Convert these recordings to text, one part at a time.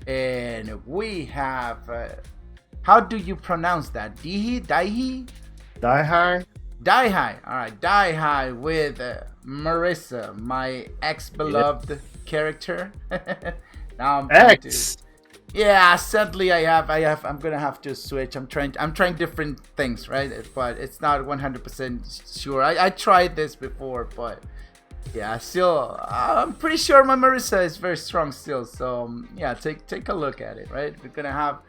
And we have, how do you pronounce that? Dihy? Dihy. Dihy. All right, Dihy with Marisa, my Yeah. ex-beloved character. Now I'm trying to. X. Yeah, sadly I'm gonna have to switch. I'm trying different things, right? But it's not 100% sure. I tried this before, but yeah, still I'm pretty sure my Marisa is very strong still. So yeah, take a look at it, right? We're gonna have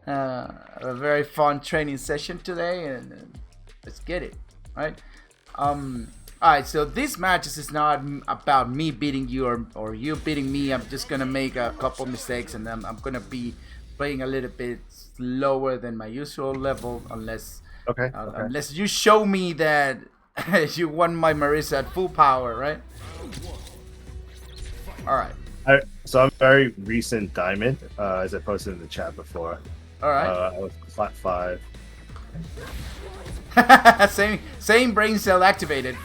a very fun training session today, and let's get it, right? Um, all right. So this match is not about me beating you or you beating me. I'm just gonna make a couple mistakes, and then I'm gonna be playing a little bit lower than my usual level, unless Okay. Okay. unless you show me that you won my Marisa at full power, right? All right. So I'm very recent diamond, as I posted in the chat before. All right. I was flat 5. Same brain cell activated.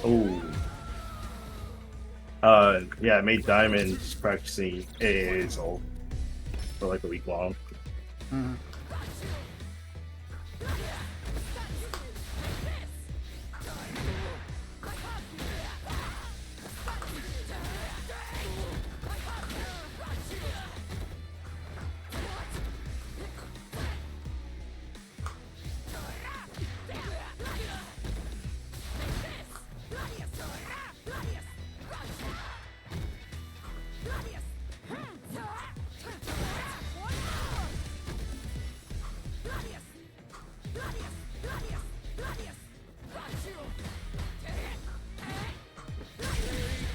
Oh. Yeah, I made diamond practicing AA's ult for like a week long. Mm-hmm.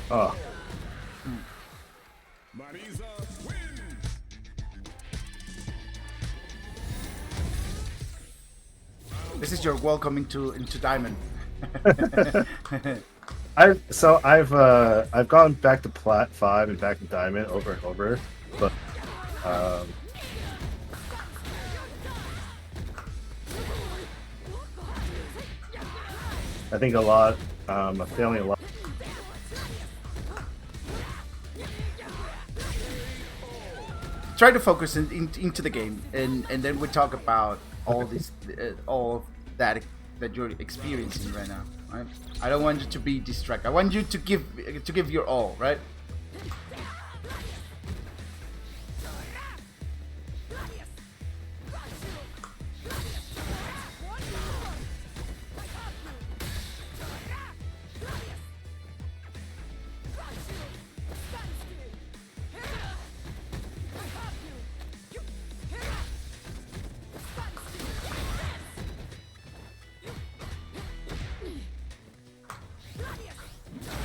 Oh. Marisa wins. This is your welcome into Diamond. I've gone back to plat 5 and back to diamond over and over, but um, I think I'm failing a lot. Try to focus into the game, and then we talk about all this, all that you're experiencing right now. Right? I don't want you to be distracted. I want you to give your all. Right?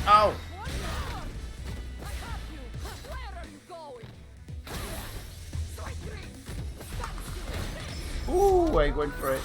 Oh. Ooh, I went for it.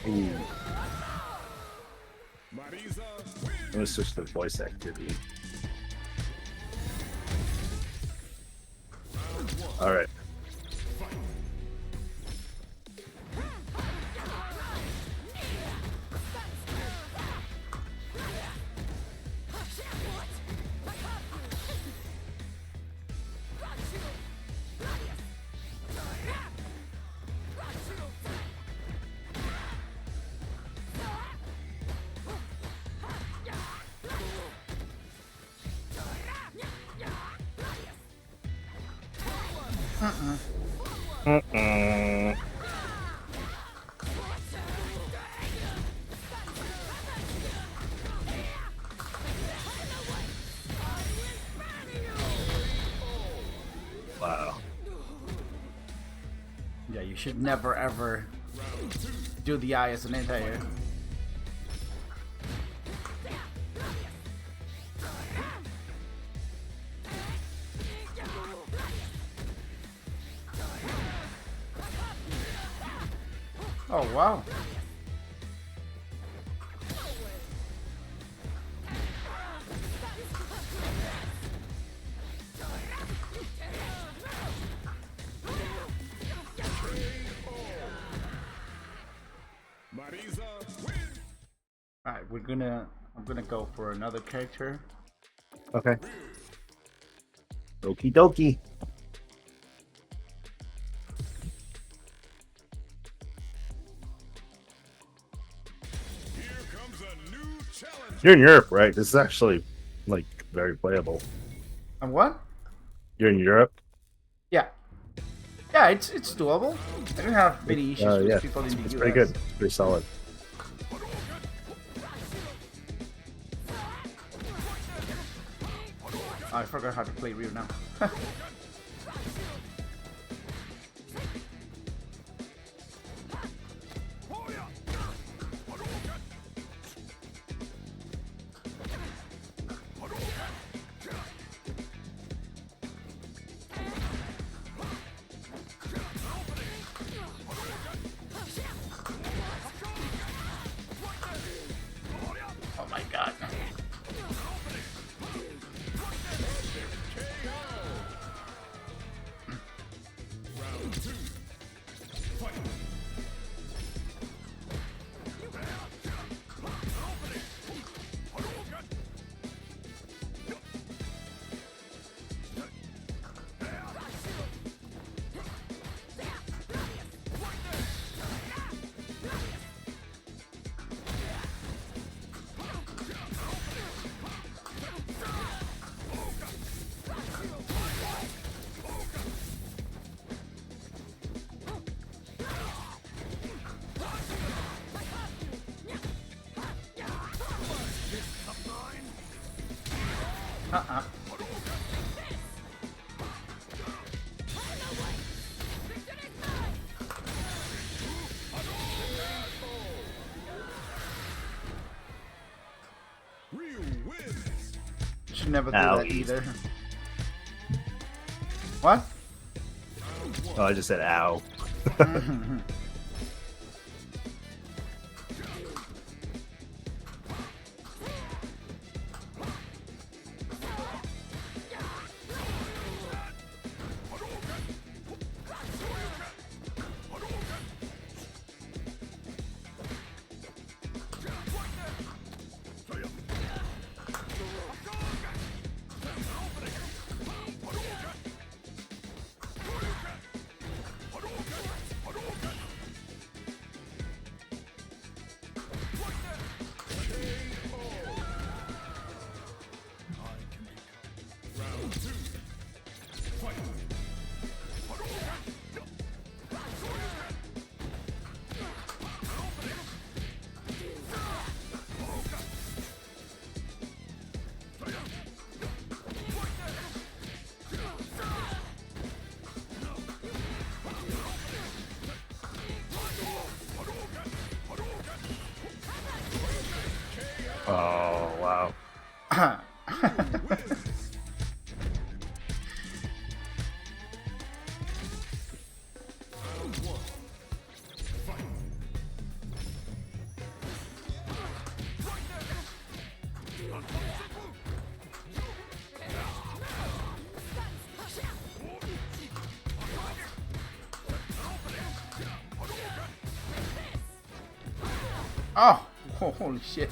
Ooh. Marisa I'm gonna switch to voice activity. All right. Mm-mm. Wow. Yeah, you should never ever do the eye as an anti-air. Oh wow. Marisa win. Alright, I'm gonna go for another character. Okay. Okie dokie. Here comes a new challenge. You're in Europe, right? This is actually like very playable. And what? You're in Europe. Yeah. Yeah, it's doable. I don't have many issues with Yeah, people in the it's US. pretty good. Pretty solid. Oh, I forgot how to play Ryu now. Oh my god. Uh-uh. Ryu wins. Should never do Ow, that easy. either. What? Oh, I just said ow. Oh wow. Oh, holy shit.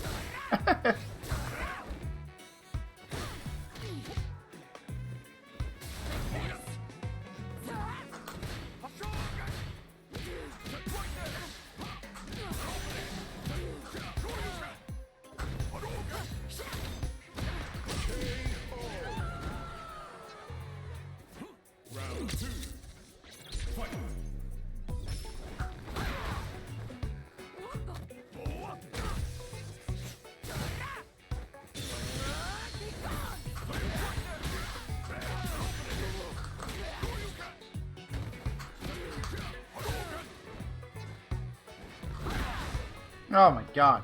Oh my god.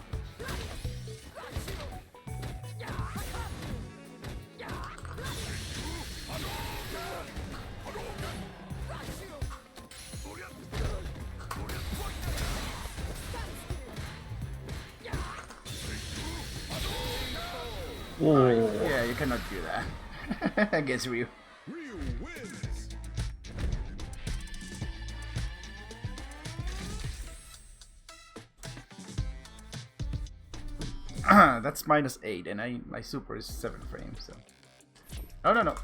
Ooh. Yeah, you cannot do that against Ryu. Ryu wins. That's -8, and my super is 7 frames. So, no.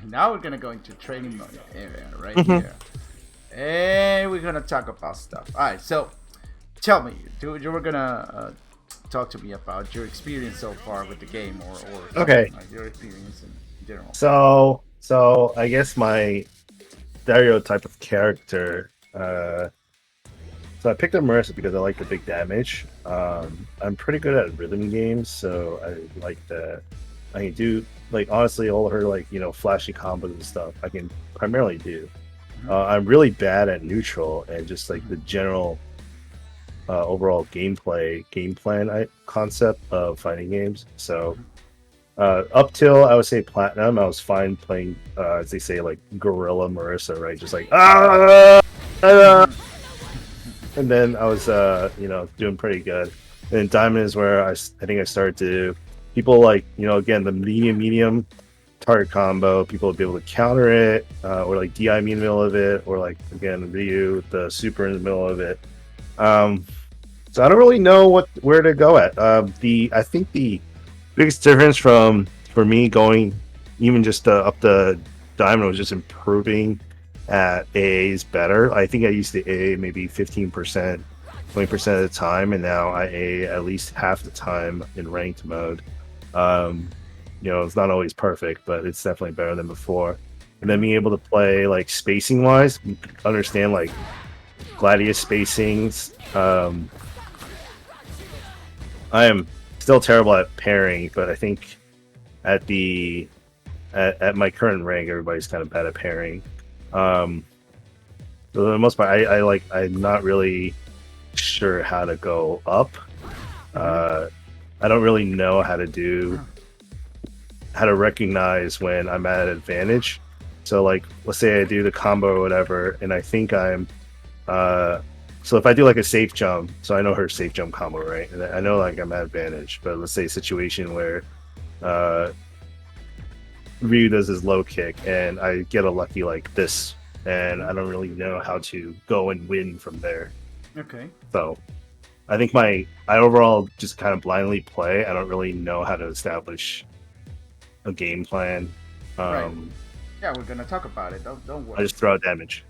Now we're gonna go into training mode area right here, and we're gonna talk about stuff. All right, so tell me, you were gonna talk to me about your experience so far with the game, or Okay. like your experience in general. So I guess my stereotype of character. So I picked up Marisa because I like the big damage. I'm pretty good at rhythm games, so I like that. I can do like honestly all her flashy combos and stuff. I can primarily do. I'm really bad at neutral and just like the general overall game plan concept of fighting games. So up till I would say platinum, I was fine playing as they say like Gorilla Marisa, right? Just like and then I was doing pretty good. And then Diamond is where I think I started to people like again the medium target combo. People would be able to counter it, or like Di in the middle of it, or like again Ryu the super in the middle of it. So I don't really know where to go at. I think the biggest difference for me going even just up the Diamond was just improving at AA's better. I think I used to AA maybe 15%, 20% of the time, and now I AA at least half the time in ranked mode. It's not always perfect, but it's definitely better than before. And then being able to play like spacing wise, understand like Gladius spacings. I am still terrible at pairing, but I think at my current rank, everybody's kind of bad at pairing. For the most part, I'm not really sure how to go up. I don't really know how to recognize when I'm at an advantage. So like, let's say I do the combo or whatever, and I think I'm so if I do like a safe jump, so I know her safe jump combo, right? And I know like I'm at advantage, but let's say a situation where Ryu does his low kick and I get a lucky like this, and I don't really know how to go and win from there. Okay. So I think I overall just kind of blindly play. I don't really know how to establish a game plan. Right. Yeah, we're gonna talk about it. Don't worry. I just throw out damage.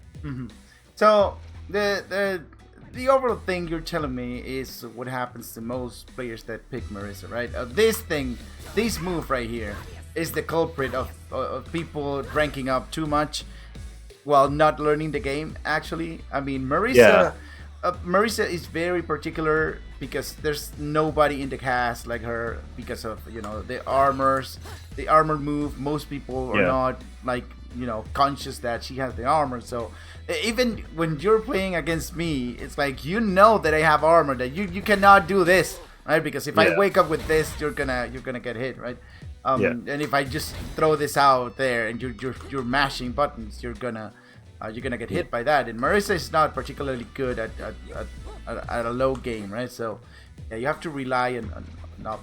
So the overall thing you're telling me is what happens to most players that pick Marisa, right? This move right here is the culprit of people ranking up too much while not learning the game. Actually, I mean Marisa. Marisa is very particular because there's nobody in the cast like her because of the armor move. Most people are not like conscious that she has the armor. So even when you're playing against me, it's like that I have armor, that you cannot do this, right? Because if I wake up with this, you're gonna get hit, right? And if I just throw this out there and you're mashing buttons, you're gonna get hit by that. And Marisa is not particularly good at a low game, right? So yeah, you have to rely on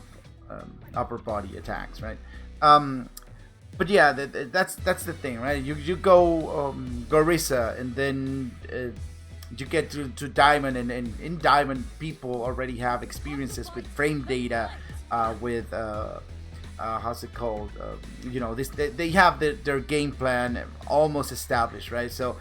upper body attacks, right? But yeah, that's the thing, right? You go Marisa, and then you get to Diamond, and in Diamond, people already have experiences with frame data, with how's it called? They have their game plan almost established, right? So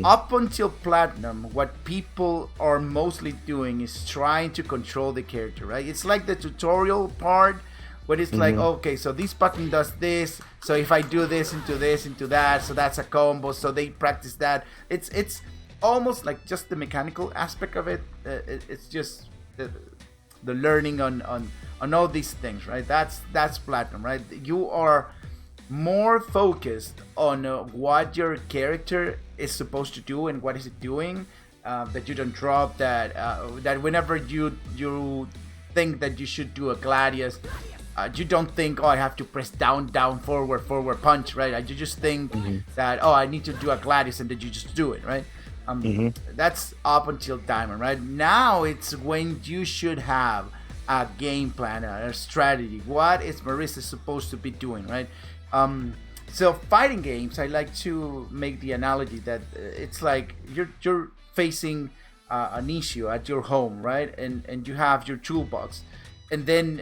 up until platinum, what people are mostly doing is trying to control the character, right? It's like the tutorial part, where it's like, okay, so this button does this, so if I do this into that, so that's a combo. So they practice that. It's almost like just the mechanical aspect of it. It's just the learning on all these things, right? That's platinum, right? You are more focused on what your character is supposed to do and what is it doing, that you don't drop, that whenever you think that you should do a gladius, you don't think, oh, I have to press down, down, forward, forward, punch, right? You just think that, oh, I need to do a gladius, and then you just do it, right? That's up until diamond, right? Now it's when you should have a game plan, a strategy. What is Marisa supposed to be doing, right? So fighting games, I like to make the analogy that it's like you're facing an issue at your home, right? And you have your toolbox, and then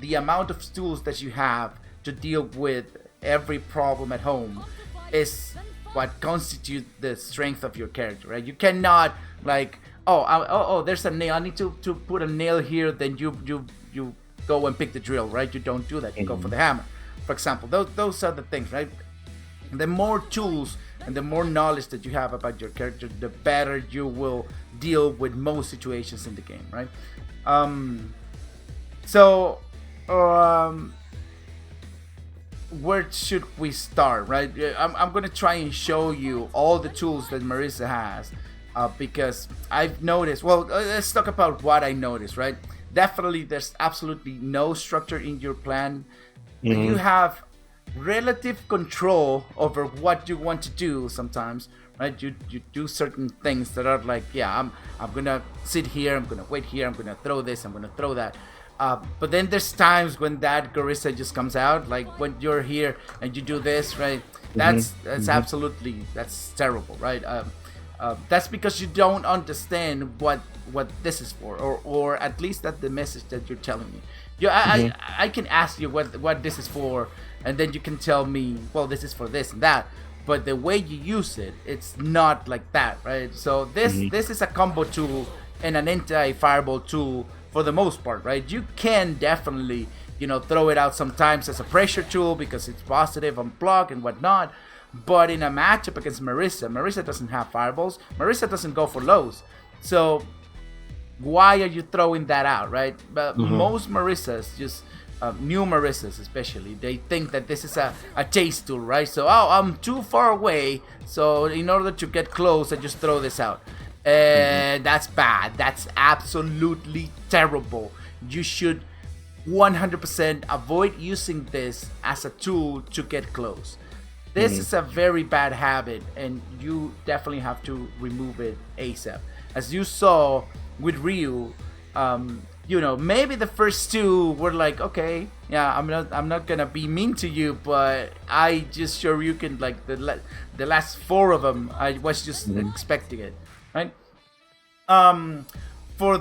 the amount of tools that you have to deal with every problem at home is what constitutes the strength of your character, right? You cannot like, there's a nail, I need to put a nail here, then you go and pick the drill, right? You don't do that. You go for the hammer, for example. Those are the things, right? The more tools and the more knowledge that you have about your character, the better you will deal with most situations in the game, right? Where should we start, right? I'm gonna try and show you all the tools that Marisa has, because I've noticed. Well, let's talk about what I noticed, right? Definitely, there's absolutely no structure in your plan. You have relative control over what you want to do sometimes, right? You do certain things that are like, yeah, I'm gonna sit here, I'm gonna wait here, I'm gonna throw this, I'm gonna throw that. But then there's times when that Garissa just comes out, like when you're here and you do this, right? That's absolutely, that's terrible, right? That's because you don't understand what this is for, or at least that's the message that you're telling me. I can ask you what this is for, and then you can tell me, well, this is for this and that. But the way you use it, it's not like that, right? So this is a combo tool and an anti-fireball tool for the most part, right? You can definitely, throw it out sometimes as a pressure tool because it's positive on block and whatnot. But in a matchup against Marisa doesn't have fireballs. Marisa doesn't go for lows. So why are you throwing that out, right? But most Marisas, just new Marisas especially, they think that this is a chase tool, right? So, I'm too far away, so in order to get close, I just throw this out. And that's bad. That's absolutely terrible. You should 100% avoid using this as a tool to get close. This is a very bad habit, and you definitely have to remove it ASAP. As you saw with Ryu, maybe the first two were like, okay, yeah, I'm not gonna be mean to you, but I just sure you can, like, the last four of them, I was just expecting it, right? For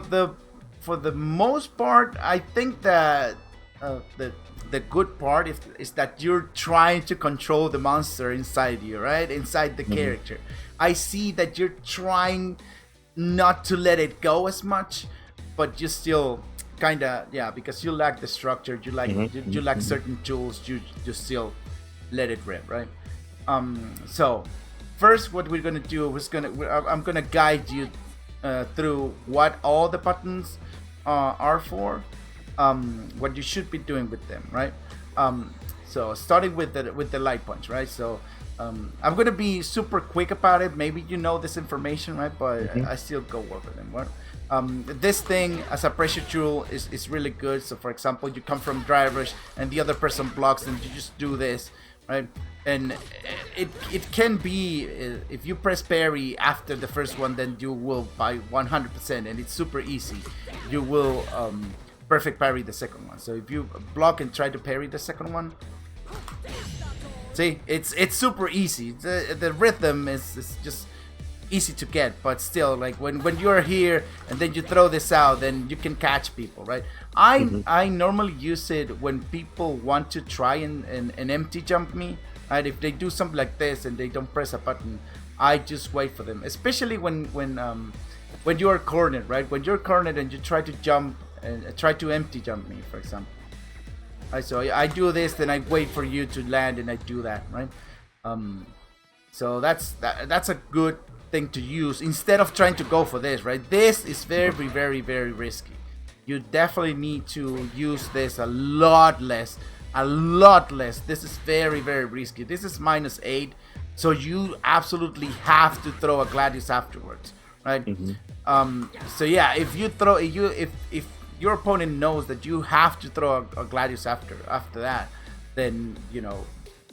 the most part, I think that the good part is that you're trying to control the monster inside you, right? Inside the character. I see that you're trying not to let it go as much, but you still kind of, because you lack the structure, you lack certain tools, you still let it rip, right? So first, what we're gonna do is I'm gonna guide you through what all the buttons are for, what you should be doing with them, right? So starting with the light punch, right? So I'm gonna be super quick about it. Maybe you know this information, right? But I still go over them, right? This thing as a pressure tool is really good. So for example, you come from drivers and the other person blocks, and you just do this, right? And it can be, if you press parry after the first one, then you will by 100%, and it's super easy. You will perfect parry the second one. So if you block and try to parry the second one, see, it's super easy. The rhythm is just easy to get, but still, like when you're here and then you throw this out, then you can catch people, right? I normally use it when people want to try and empty jump me, right? If they do something like this and they don't press a button, I just wait for them, especially when you are cornered, right? When you're cornered and you try to jump and try to empty jump me, for example. Right, so I do this, then I wait for you to land, and I do that, right? So that's a good thing to use instead of trying to go for this, right? This is very, very, very risky. You definitely need to use this a lot less. This is very, very risky. This is -8, so you absolutely have to throw a Gladius afterwards, right? Mhm. So yeah, if you throw if your opponent knows that you have to throw a Gladius after that, then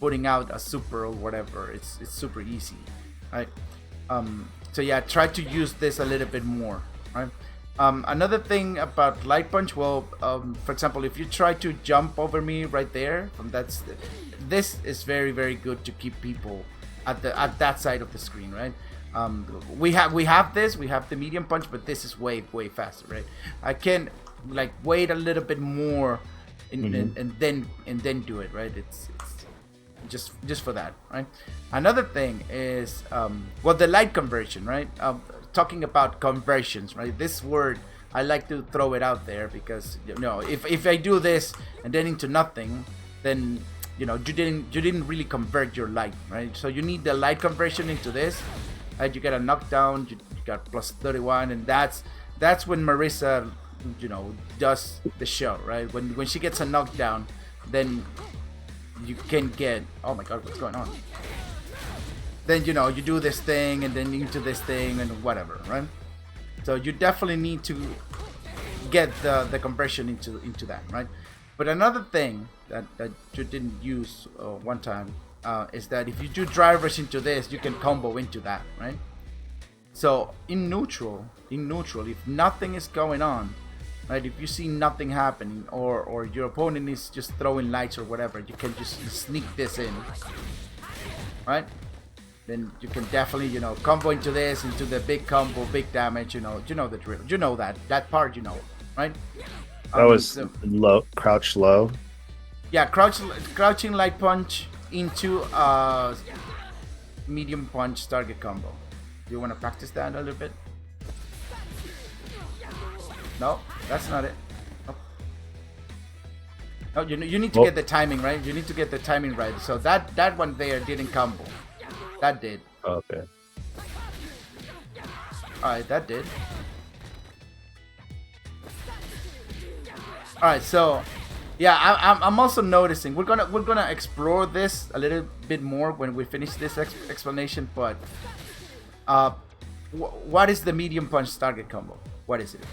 putting out a super or whatever, it's super easy, right? So yeah, try to use this a little bit more, right? Another thing about light punch, well, for example, if you try to jump over me right there, this is very very good to keep people at that side of the screen, right? We have the medium punch, but this is way faster, right? I can like wait a little bit more and then do it, right? It's just for that, right? Another thing is the light conversion, right? Talking about conversions, right? This word, I like to throw it out there because if I do this and then into nothing, then you didn't really convert your light, right? So you need the light conversion into this, right? You get a knockdown, you got plus 31, and that's when Marisa does the show, right? When she gets a knockdown, then you can get, oh my god, what's going on? Then you do this thing and then into this thing and whatever, right? So you definitely need to get the conversion into that, right? But another thing that you didn't use one time is that if you do drivers into this, you can combo into that, right? So in neutral, if nothing is going on, right? If you see nothing happening, or your opponent is just throwing lights or whatever, you can just sneak this in, right? Then you can definitely, combo into this, into the big combo, big damage. You know the drill. You know that part. Right? That was low, crouch low. Yeah, crouching light punch into medium punch target combo. Do you want to practice that a little bit? No, that's not it. No, you need to get the timing right. You need to get the timing right. So that one there didn't combo. That did. Okay. Alright, that did. Alright, so yeah, I'm also noticing we're gonna explore this a little bit more when we finish this explanation. But what is the medium punch target combo? What is it?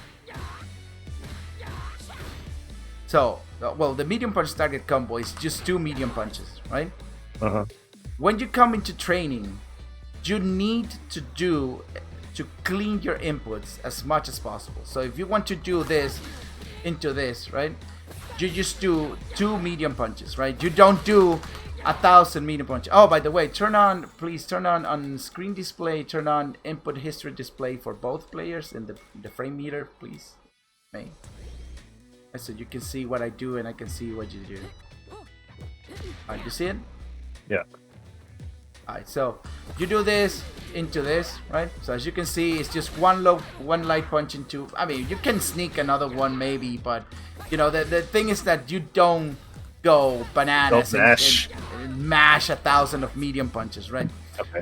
So the medium punch target combo is just 2 medium punches, right? When you come into training, you need to clean your inputs as much as possible. So if you want to do this into this, right, you just do 2 medium punches, right? You don't do 1,000 medium punches. Oh, by the way, please turn on screen display, turn on input history display for both players in the frame meter, please. May. So you can see what I do and I can see what you do. Alright, you see it? Yeah. Alright, so you do this into this, right? So as you can see, it's just one light punch into. I mean, you can sneak another one maybe, but the thing is that you don't go bananas and mash 1,000 of medium punches, right? Okay.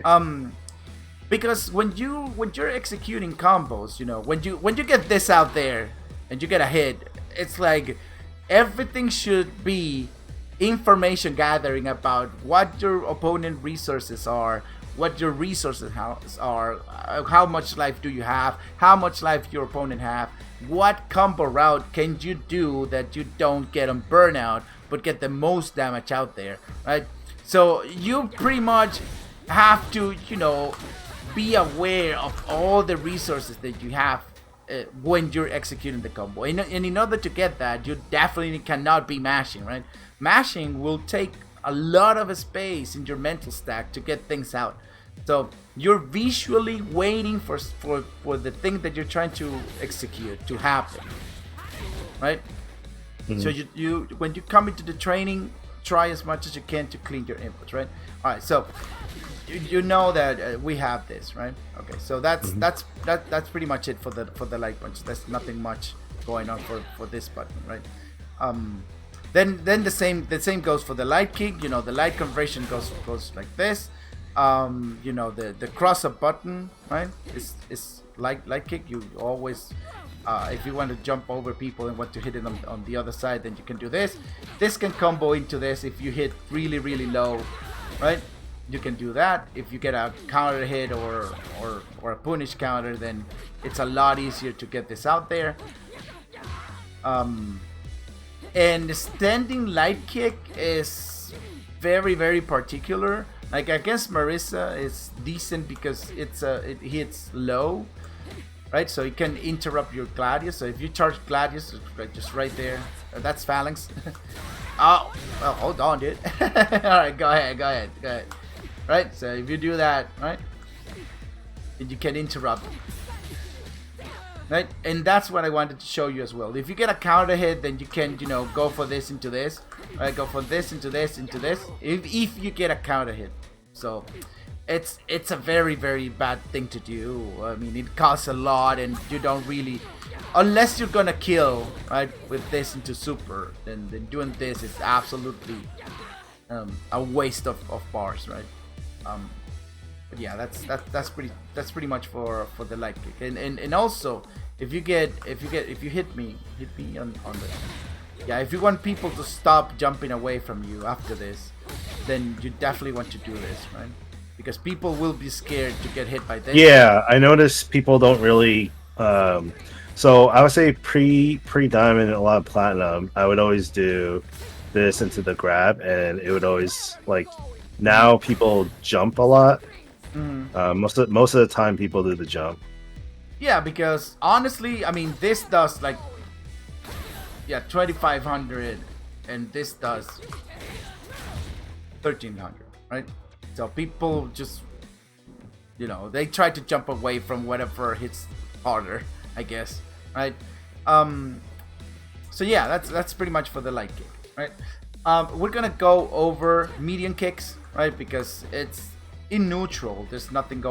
Because when you're executing combos, when you get this out there and you get a hit, it's like everything should be information gathering about what your opponent resources are, what your resources are, how much life do you have, how much life your opponent have, what combo route can you do that you don't get on burnout but get the most damage out there, right? So you pretty much have to be aware of all the resources that you have when you're executing the combo, and in order to get that, you definitely cannot be mashing, right? Mashing will take a lot of space in your mental stack to get things out. So you're visually waiting for the thing that you're trying to execute to happen, right? So you when you come into the training, try as much as you can to clean your inputs, right? All right, so you know that we have this, right? Okay, so that's pretty much it for the light punch. There's nothing much going on for this button, right? Then the same goes for the light kick. The light conversion goes like this. The cross up button, right? Is light kick. You always if you want to jump over people and want to hit it on the other side, then you can do this. This can combo into this if you hit really low, right? you can do that. If you get a counter hit or a punish counter, then it's a lot easier to get this out there. And standing light kick is very, very particular. Like against Marisa, it's decent because it hits low, right? So you can interrupt your Gladius. So if you charge Gladius, just right there, that's Phalanx. Oh, well, hold on, dude. All right, go ahead. Right, so if you do that, right, and you can interrupt, right, and that's what I wanted to show you as well. If you get a counter hit, then you can, go for this into this, right? Go for this into this into this. If you get a counter hit, so it's a very, very bad thing to do. I mean, it costs a lot, and you don't really, unless you're gonna kill, right, with this into super, then doing this is absolutely a waste of bars, right? But yeah, that's pretty much for the light kick, and also if you hit me on the, yeah, if you want people to stop jumping away from you after this, then you definitely want to do this, right? Because people will be scared to get hit by this. Yeah, I notice people don't really. So I would say pre-diamond and a lot of platinum, I would always do this into the grab, and it would always like. Now people jump a lot. Most of the time, people do the jump. Yeah, because honestly, I mean, this does like 2,500, and this does 1,300, right? So people just, they try to jump away from whatever hits harder, I guess, right? So yeah, that's pretty much for the light kick, right? We're gonna go over medium kicks, right? Because it's in neutral. There's nothing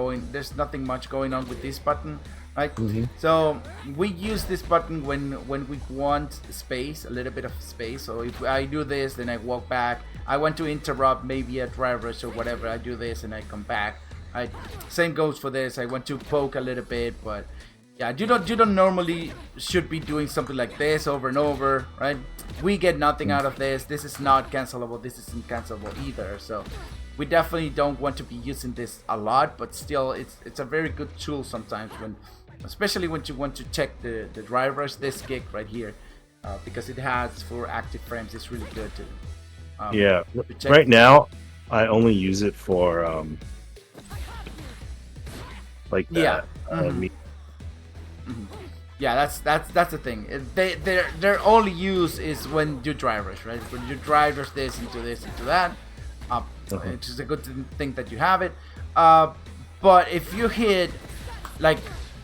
much going on with this button, right? So we use this button when we want space, a little bit of space. So if I do this, then I walk back. I want to interrupt maybe a drive rush or whatever. I do this and I come back. Right? Same goes for this. I want to poke a little bit, but yeah, you don't normally should be doing something like this over and over, right? We get nothing out of this. This is not cancelable. This isn't cancelable either. So we definitely don't want to be using this a lot, but still, it's a very good tool sometimes especially when you want to check the drivers. This kick right here, because it has 4 active frames. It's really good to. Yeah. To check. Right now, I only use it for like that. Yeah, that's the thing. Their only use is when you drivers, right? When you drivers this into that, which is a good thing that you have it. But if you hit like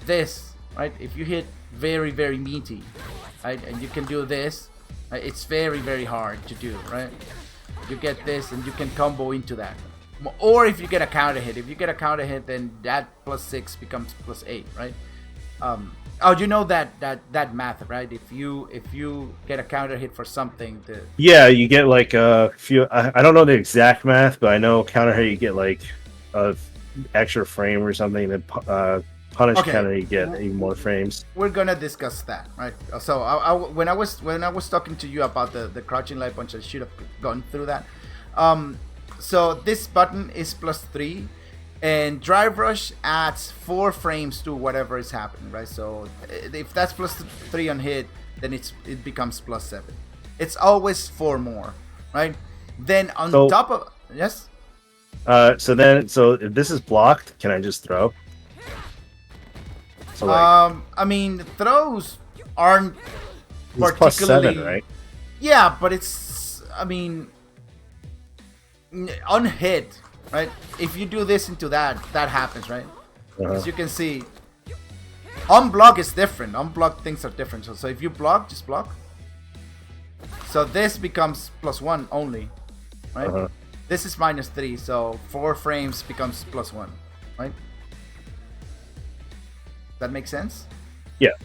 this, right? If you hit very, very meaty, right, and you can do this, right? It's very, very hard to do, right? You get this and you can combo into that. Or if you get a counter hit, then that +6 becomes +8, right? You know that math, right? If you get a counter hit for something, yeah, you get like a few. I don't know the exact math, but I know counter hit you get like a extra frame or something. Then punish counter you get even more frames. We're gonna discuss that, right? So when I was talking to you about the crouching light punch, I should have gone through that. So this button is +3. And drive rush adds 4 frames to whatever is happening, right? So if that's +3 on hit, then it becomes +7. It's always 4 more, right? Then on top of yes. So if this is blocked, can I just throw? So I mean, throws aren't particularly +7, right? Yeah, but it's, I mean, on hit. Right? If you do this into that happens, right? As you can see, on block is different. On block things are different. So if you block, just block. So this becomes +1 only, right? This is -3, so 4 frames becomes +1, right? That makes sense? Yeah.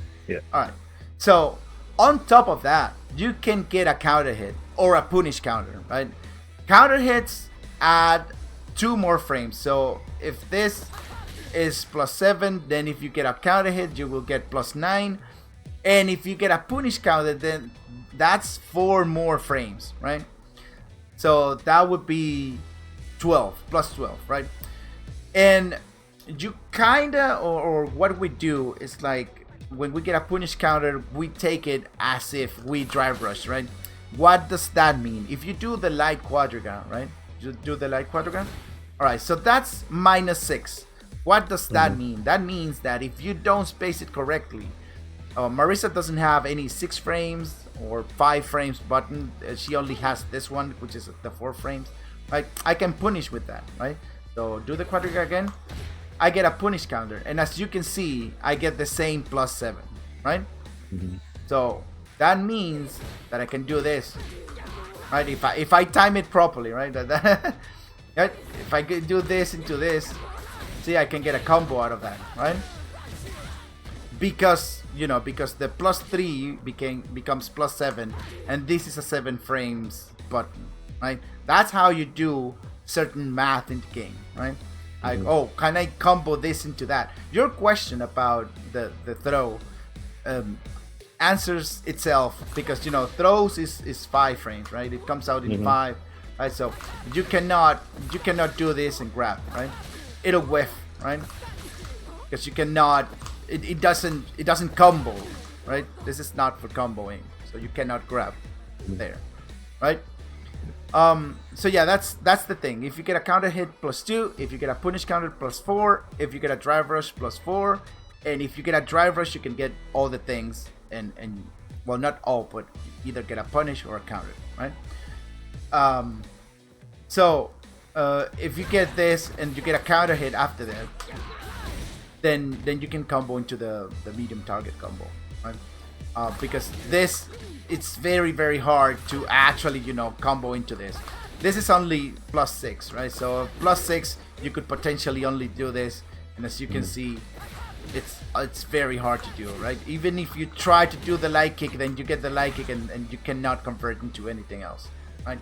All right. So on top of that, you can get a counter hit or a punish counter, right? Counter hits add 2 more frames. So if this is +7, then if you get a counter hit, you will get +9. And if you get a punish counter, then that's 4 more frames, right? So that would be 12, plus 12, right? And you kinda, or what we do is like, when we get a punish counter, we take it as if we drive rush, right? What does that mean? If you do the light quadrigon, right? You do the light quadrigon? Alright, so that's -6. What does that mean? That means that if you don't space it correctly, Marisa doesn't have any 6 frames or 5 frames button. She only has this one, which is the 4 frames, right? I can punish with that, right? So do the quadriga again. I get a punish counter, and as you can see, I get the same +7, right? So that means that I can do this, right? If I time it properly, right? Right? If I could do this into this, see, I can get a combo out of that, right? Because because the +3 becomes +7, and this is a 7 frames button, right? That's how you do certain math in the game, right? Like, oh, can I combo this into that? Your question about the throw answers itself, because throws is 5 frames, right? It comes out in 5, right? So you cannot do this and grab, right? It'll whiff, right? Because you cannot. It doesn't combo, right? This is not for comboing, so you cannot grab there, right? So yeah, that's the thing. If you get a counter hit +2, if you get a punish counter +4, if you get a drive rush +4, and if you get a drive rush, you can get all the things, and well, not all, but either get a punish or a counter, right? So if you get this and you get a counter hit after that, then you can combo into the medium target combo, right? Because this, it's very, very hard to actually combo into this. This is only +6, right? So +6, you could potentially only do this, and as you can see, it's very hard to do, right? Even if you try to do the light kick, then you get the light kick, and you cannot convert into anything else, right?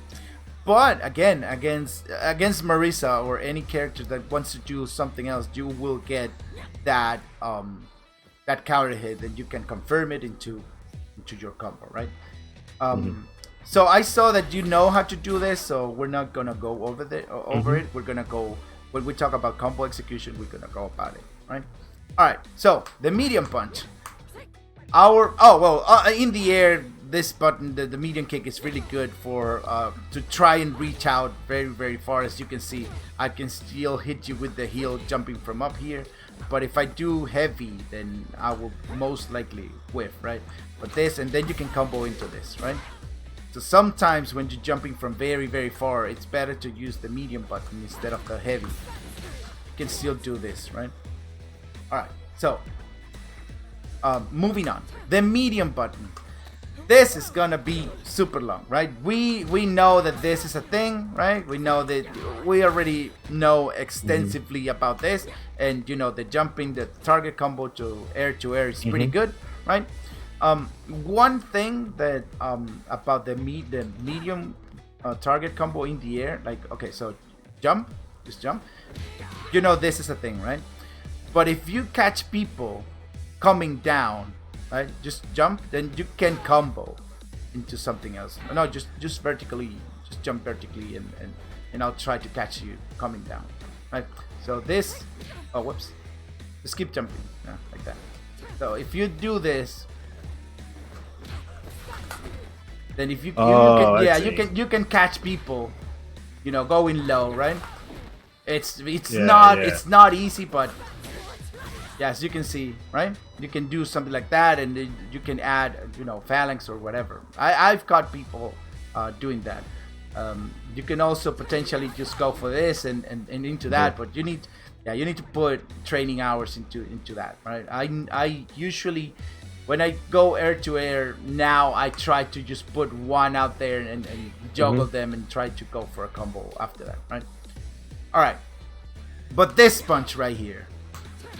But again, against Marisa or any character that wants to do something else, you will get that that counter hit, and you can confirm it into your combo, right? So I saw that you know how to do this, so we're not gonna go over it. We're gonna go, when we talk about combo execution, we're gonna go about it, right? All right. So the medium punch. In the air, this button, the medium kick, is really good for to try and reach out very, very far. As you can see, I can still hit you with the heel jumping from up here, but if I do heavy, then I will most likely whiff, right? But this, and then you can combo into this, right? So sometimes when you're jumping from very, very far, it's better to use the medium button instead of the heavy. You can still do this, right? Alright, so moving on. The medium button. This is gonna be super long, right? We know that this is a thing, right? We know that we already know extensively about this, and the jumping, the target combo to air is pretty good, right? One thing that about the medium target combo in the air, like, okay, so just jump. This is a thing, right? But if you catch people coming down, right, just jump, then you can combo into something else. No, just vertically, just jump vertically, and I'll try to catch you coming down, right? So this, oh, whoops, just keep jumping, like that. So if you do this, then if you can catch people, going low, right? It's not easy, but yeah, as you can see, right? You can do something like that, and you can add, phalanx or whatever. I've caught people doing that. You can also potentially just go for this and into that, but you need to put training hours into that, right? I usually, when I go air to air now, I try to just put one out there and juggle them and try to go for a combo after that, right? All right, but this punch right here.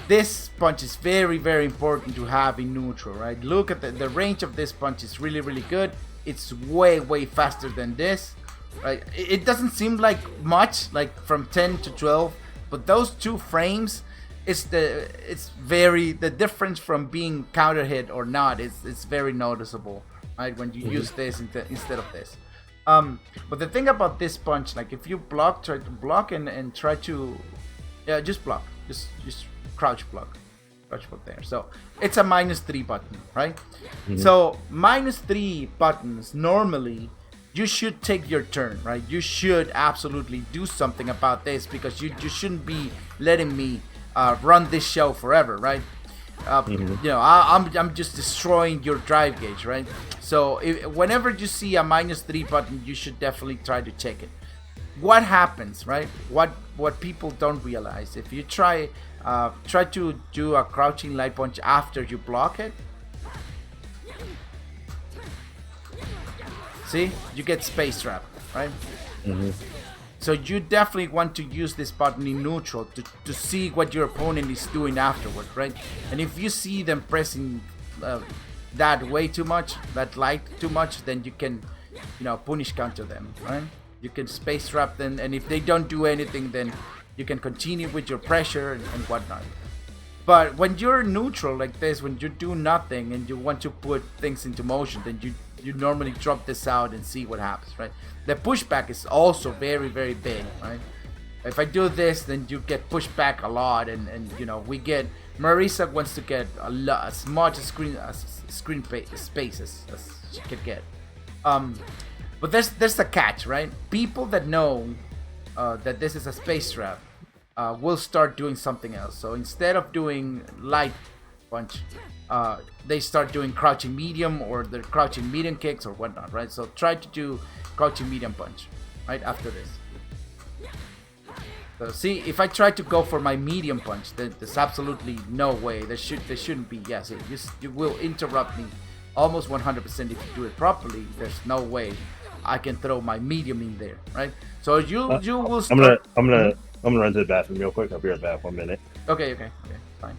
This punch is very, very important to have in neutral, right? Look at the range of this punch is really, really good. It's way, way faster than this, right? It doesn't seem like much, like from 10 to 12, but those 2 frames, the difference from being counter hit or not is very noticeable, right? When you use this instead of this. But the thing about this punch, like if you block, try to block and try to, yeah, just block, just crouch block there. So it's a -3 button, right? So -3 buttons normally. You should take your turn, right? You should absolutely do something about this because you shouldn't be letting me run this show forever, right? You know, I'm just destroying your drive gauge, right? So whenever you see a -3 button, you should definitely try to check it. What happens, right? What people don't realize, if you try to do a crouching light punch after you block it, see, you get space trap, right? So you definitely want to use this button in neutral to see what your opponent is doing afterward, right? And if you see them pressing that way too much, that light too much, then you can, you know, punish counter them, right? You can space trap them, and if they don't do anything, then you can continue with your pressure and whatnot. But when you're neutral like this, when you do nothing and you want to put things into motion, then you normally drop this out and see what happens, right? The pushback is also very, very big, right? If I do this, then you get pushed back a lot, and you know, we get, Marisa wants to get as much screen space as she can get. But there's a catch, right? People that know that this is a space trap will start doing something else. So instead of doing light punch, they start doing crouching medium, or they're crouching medium kicks or whatnot, right? So try to do crouching medium punch right after this. So see, if I try to go for my medium punch, then there's absolutely no way. There shouldn't be. Yeah, see, you will interrupt me almost 100% if you do it properly. There's no way I can throw my medium in there, right? So you will start. I'm gonna run to the bathroom real quick. I'll be right back. 1 minute. Okay, fine.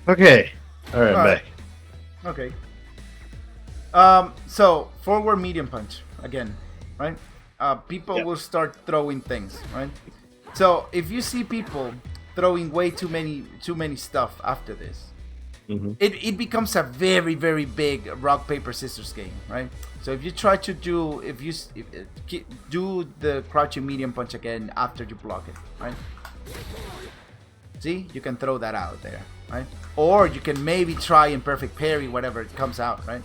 Okay. All right, Alright. back. Okay. So forward medium punch again, right? People Yep. will start throwing things, right? So if you see people throwing way too many stuff after this, it becomes a very, very big rock paper scissors game, right? So if you try to do do the crouching medium punch again after you block it, right? See, you can throw that out there, right? Or you can maybe try in perfect parry whatever it comes out, right?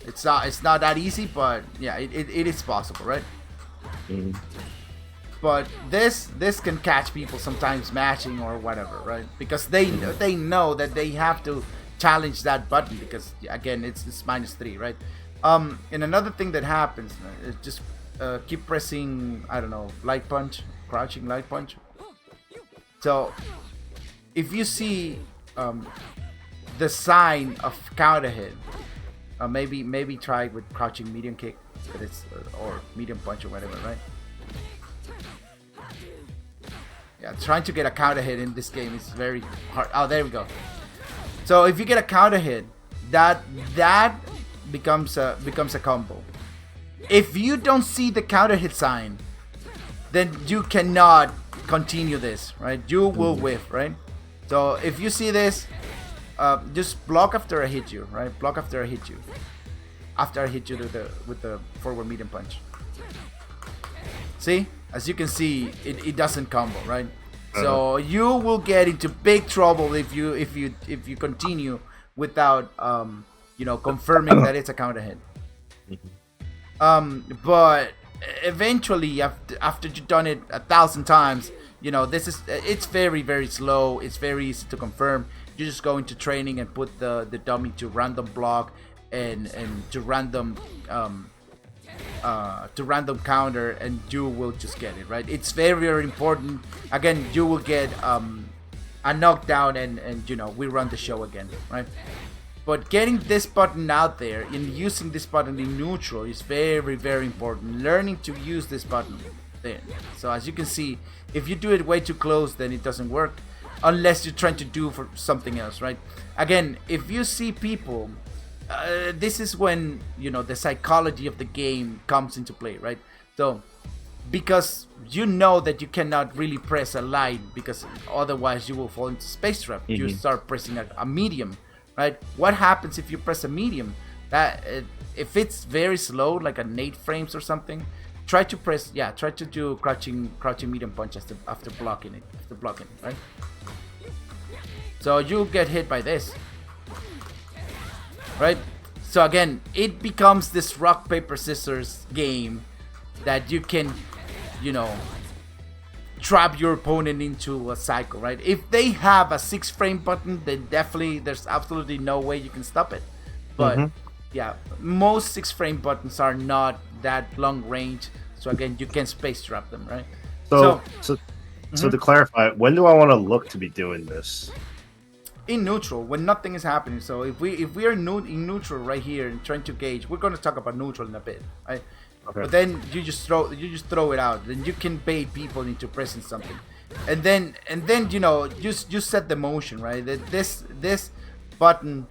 It's not that easy, but yeah, it is possible, right? But this can catch people sometimes matching or whatever, right? Because they know that they have to challenge that button, because again it's -3, right? And another thing that happens is just keep pressing, I don't know, light punch, crouching light punch. So if you see the sign of counter hit, maybe try with crouching medium kick, but it's or medium punch or whatever, right? Yeah, trying to get a counter hit in this game is very hard. Oh, there we go. So if you get a counter hit, that becomes a combo. If you don't see the counter hit sign, then you cannot continue this, right? You will whiff, right? So if you see this, just block after I hit you, right? Block after I hit you. After I hit you with the forward medium punch. See? As you can see, it doesn't combo, right? So you will get into big trouble if you continue without confirming that it's a counter hit. But eventually, after you've done it 1,000 times, it's very very slow. It's very easy to confirm. You just go into training and put the dummy to random block and to random counter, and you will just get it right. It's very very important. Again, you will get a knockdown, and we run the show again, right? But getting this button out there and using this button in neutral is very very important. Learning to use this button there. So as you can see, if you do it way too close, then it doesn't work, unless you're trying to do for something else, right? Again, if you see people, this is when the psychology of the game comes into play, right? So because you know that you cannot really press a light, because otherwise you will fall into space trap. You start pressing a medium, right? What happens if you press a medium? That if it's very slow, like an 8 frames or something, try to do crouching medium punch after blocking it, right? So you'll get hit by this, right? So again, it becomes this rock paper scissors game that you can trap your opponent into a cycle, right? If they have a 6 frame button, then definitely there's absolutely no way you can stop it. But yeah, most 6 frame buttons are not that long range, so again, you can space trap them, right? So to clarify, when do I want to look to be doing this? In neutral, when nothing is happening. So if we are in neutral right here and trying to gauge, we're going to talk about neutral in a bit, right? Okay. But then you just throw it out. Then you can bait people into pressing something, and then you set the motion, right? That this button,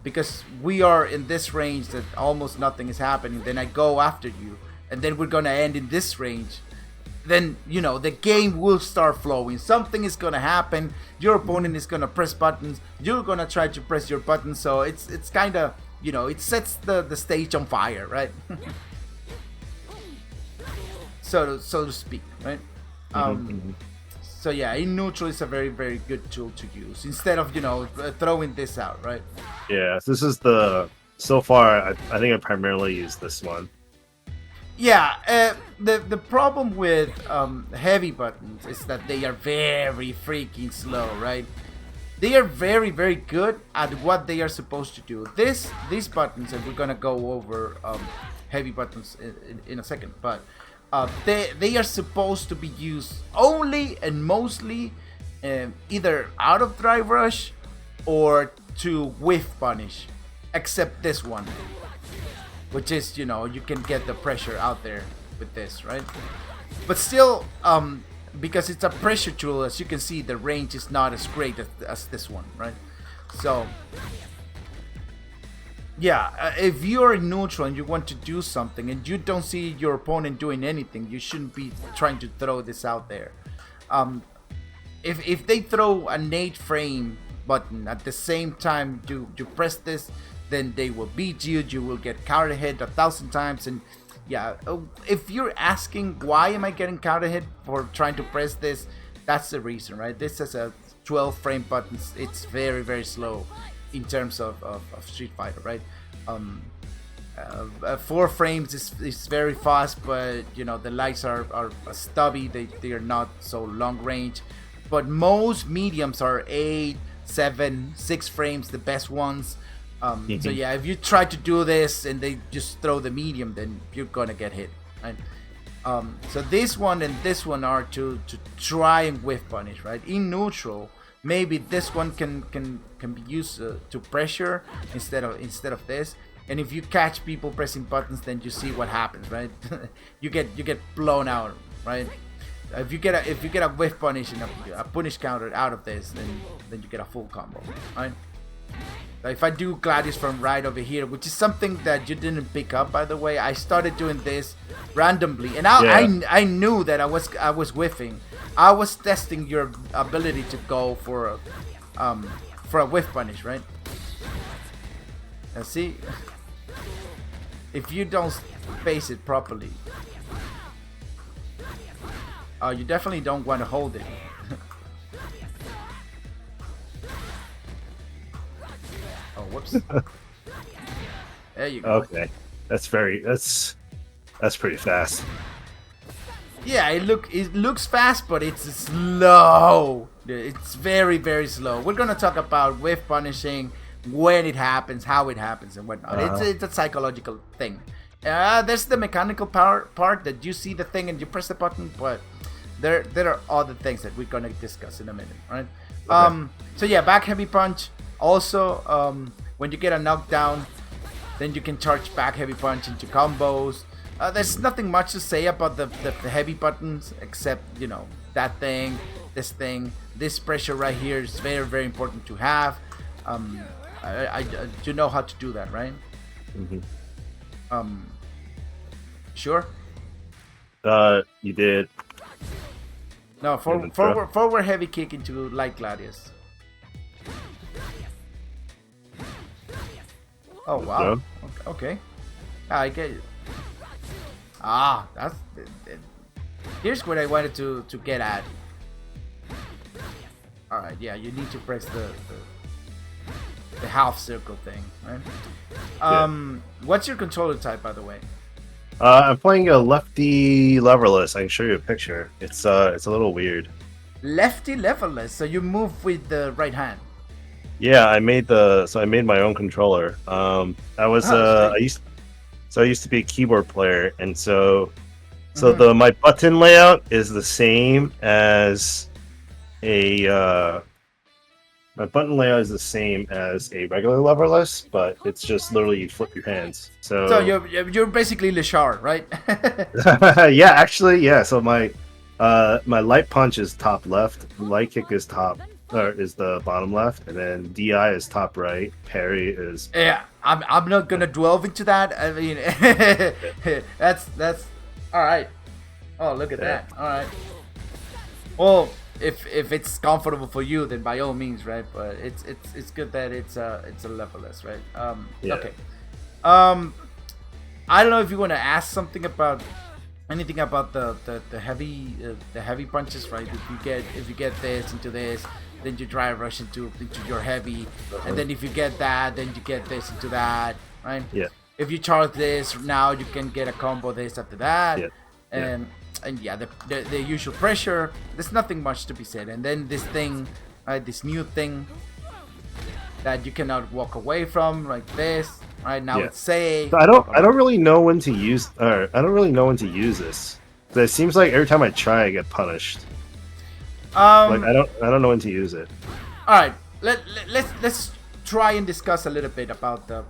because we are in this range that almost nothing is happening. Then I go after you, and then we're gonna end in this range. Then the game will start flowing. Something is gonna happen. Your opponent is gonna press buttons. You're gonna try to press your buttons. So it's kind of it sets the stage on fire, right? so to speak, right? So yeah, in neutral is a very very good tool to use instead of throwing this out, right? Yeah, this is so far I think I primarily use this one. Yeah, the problem with heavy buttons is that they are very freaking slow, right? They are very very good at what they are supposed to do. These buttons, and we're gonna go over heavy buttons in a second, but they are supposed to be used only and mostly either out of drive rush or to whiff punish, except this one, which is you can get the pressure out there with this, right? But still, because it's a pressure tool, as you can see, the range is not as great as this one, right? So yeah, if you're in neutral and you want to do something and you don't see your opponent doing anything, you shouldn't be trying to throw this out there. If they throw an 8 frame button at the same time you press this, then they will beat you. You will get counter hit 1,000 times. And yeah, if you're asking why am I getting counter hit for trying to press this, that's the reason, right? This is a 12 frame button. It's very very slow in terms of Street Fighter, right? 4 frames is very fast, but the lights are stubby. They are not so long range. But most mediums are 8, 7, 6 frames, the best ones. So yeah, if you try to do this and they just throw the medium, then you're gonna get hit, right? So this one and this one are to try and whiff punish, right? In neutral, maybe this one can be used to pressure instead of this. And if you catch people pressing buttons, then you see what happens, right? you get blown out, right? If you get a whiff punish and a punish counter out of this, then you get a full combo, right? If I do Gladius from right over here, which is something that you didn't pick up, by the way, I started doing this randomly, and I knew that I was whiffing. I was testing your ability to go for a whiff punish, right? And see, if you don't face it properly, you definitely don't want to hold it. Oh, whoops. There you go. Okay, that's That's pretty fast. Yeah, it looks fast, but it's slow. It's very, very slow. We're gonna talk about whiff punishing, when it happens, how it happens, and whatnot. It's a psychological thing. There's the mechanical part that you see the thing and you press the button, but there are other things that we're gonna discuss in a minute, right? Okay. So yeah, back heavy punch. Also, when you get a knockdown, then you can charge back heavy punch into combos. There's nothing much to say about the heavy buttons, except, you know, that thing, this pressure right here is very, very important to have. You know how to do that, right? Sure. You did. No, forward heavy kick into light gladius. Oh wow. Okay. I get it. That's. Here's what I wanted to get at. All right. Yeah, you need to press the half circle thing, right? What's your controller type, by the way? I'm playing a lefty leverless. I can show you a picture. It's a little weird. Lefty leverless, so you move with the right hand. Yeah, I made my own controller. I used to be a keyboard player, and so my button layout is the same as a my button layout is the same as a regular leverless, but it's just literally you flip your hands. So you're basically Leshard, right? yeah, actually, yeah. So my light punch is top left, light kick is the bottom left, and then DI is top right, parry is. Yeah, I'm not gonna delve into that. I mean, that's all right. Oh, look at that. All right. Well, if it's comfortable for you, then by all means, right? But it's good that it's a levelless, right? Yeah. Okay. I don't know if you want to ask something about anything about the heavy punches, right? If you get this into this, then you drive rush into your heavy, and then if you get that, then you get this into that, right? Yeah. If you charge this now, you can get a combo this after that, Yeah. And yeah, the usual pressure. There's nothing much to be said, and then this thing, right? This new thing that you cannot walk away from, like this. Right now, it's safe. So I don't really know when to use. I don't really know when to use this. It seems like every time I try, I get punished. Like I don't know when to use it. All right, let's try and discuss a little bit about the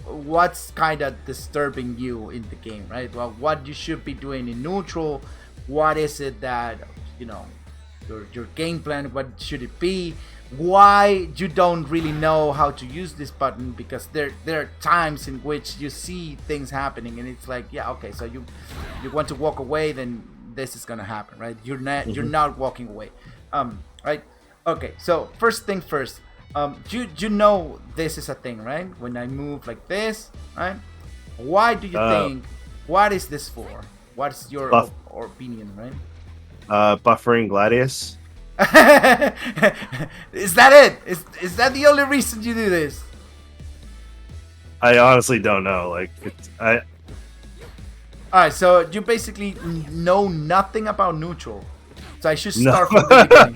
what's kind of disturbing you in the game, right? Well, what you should be doing in neutral. What is it that, you know, your game plan? What should it be? Why you don't really know how to use this button, because there are times in which you see things happening and it's like, yeah, okay, so you want to walk away, then this is gonna happen, right? You're not walking away, right? Okay, so first thing first, you know this is a thing, right? When I move like this, right? Why do you think? What is this for? What's your opinion, right? Buffering Gladius. Is that it? Is that the only reason you do this? I honestly don't know. Like, All right, so you basically know nothing about neutral. So I should start from the beginning.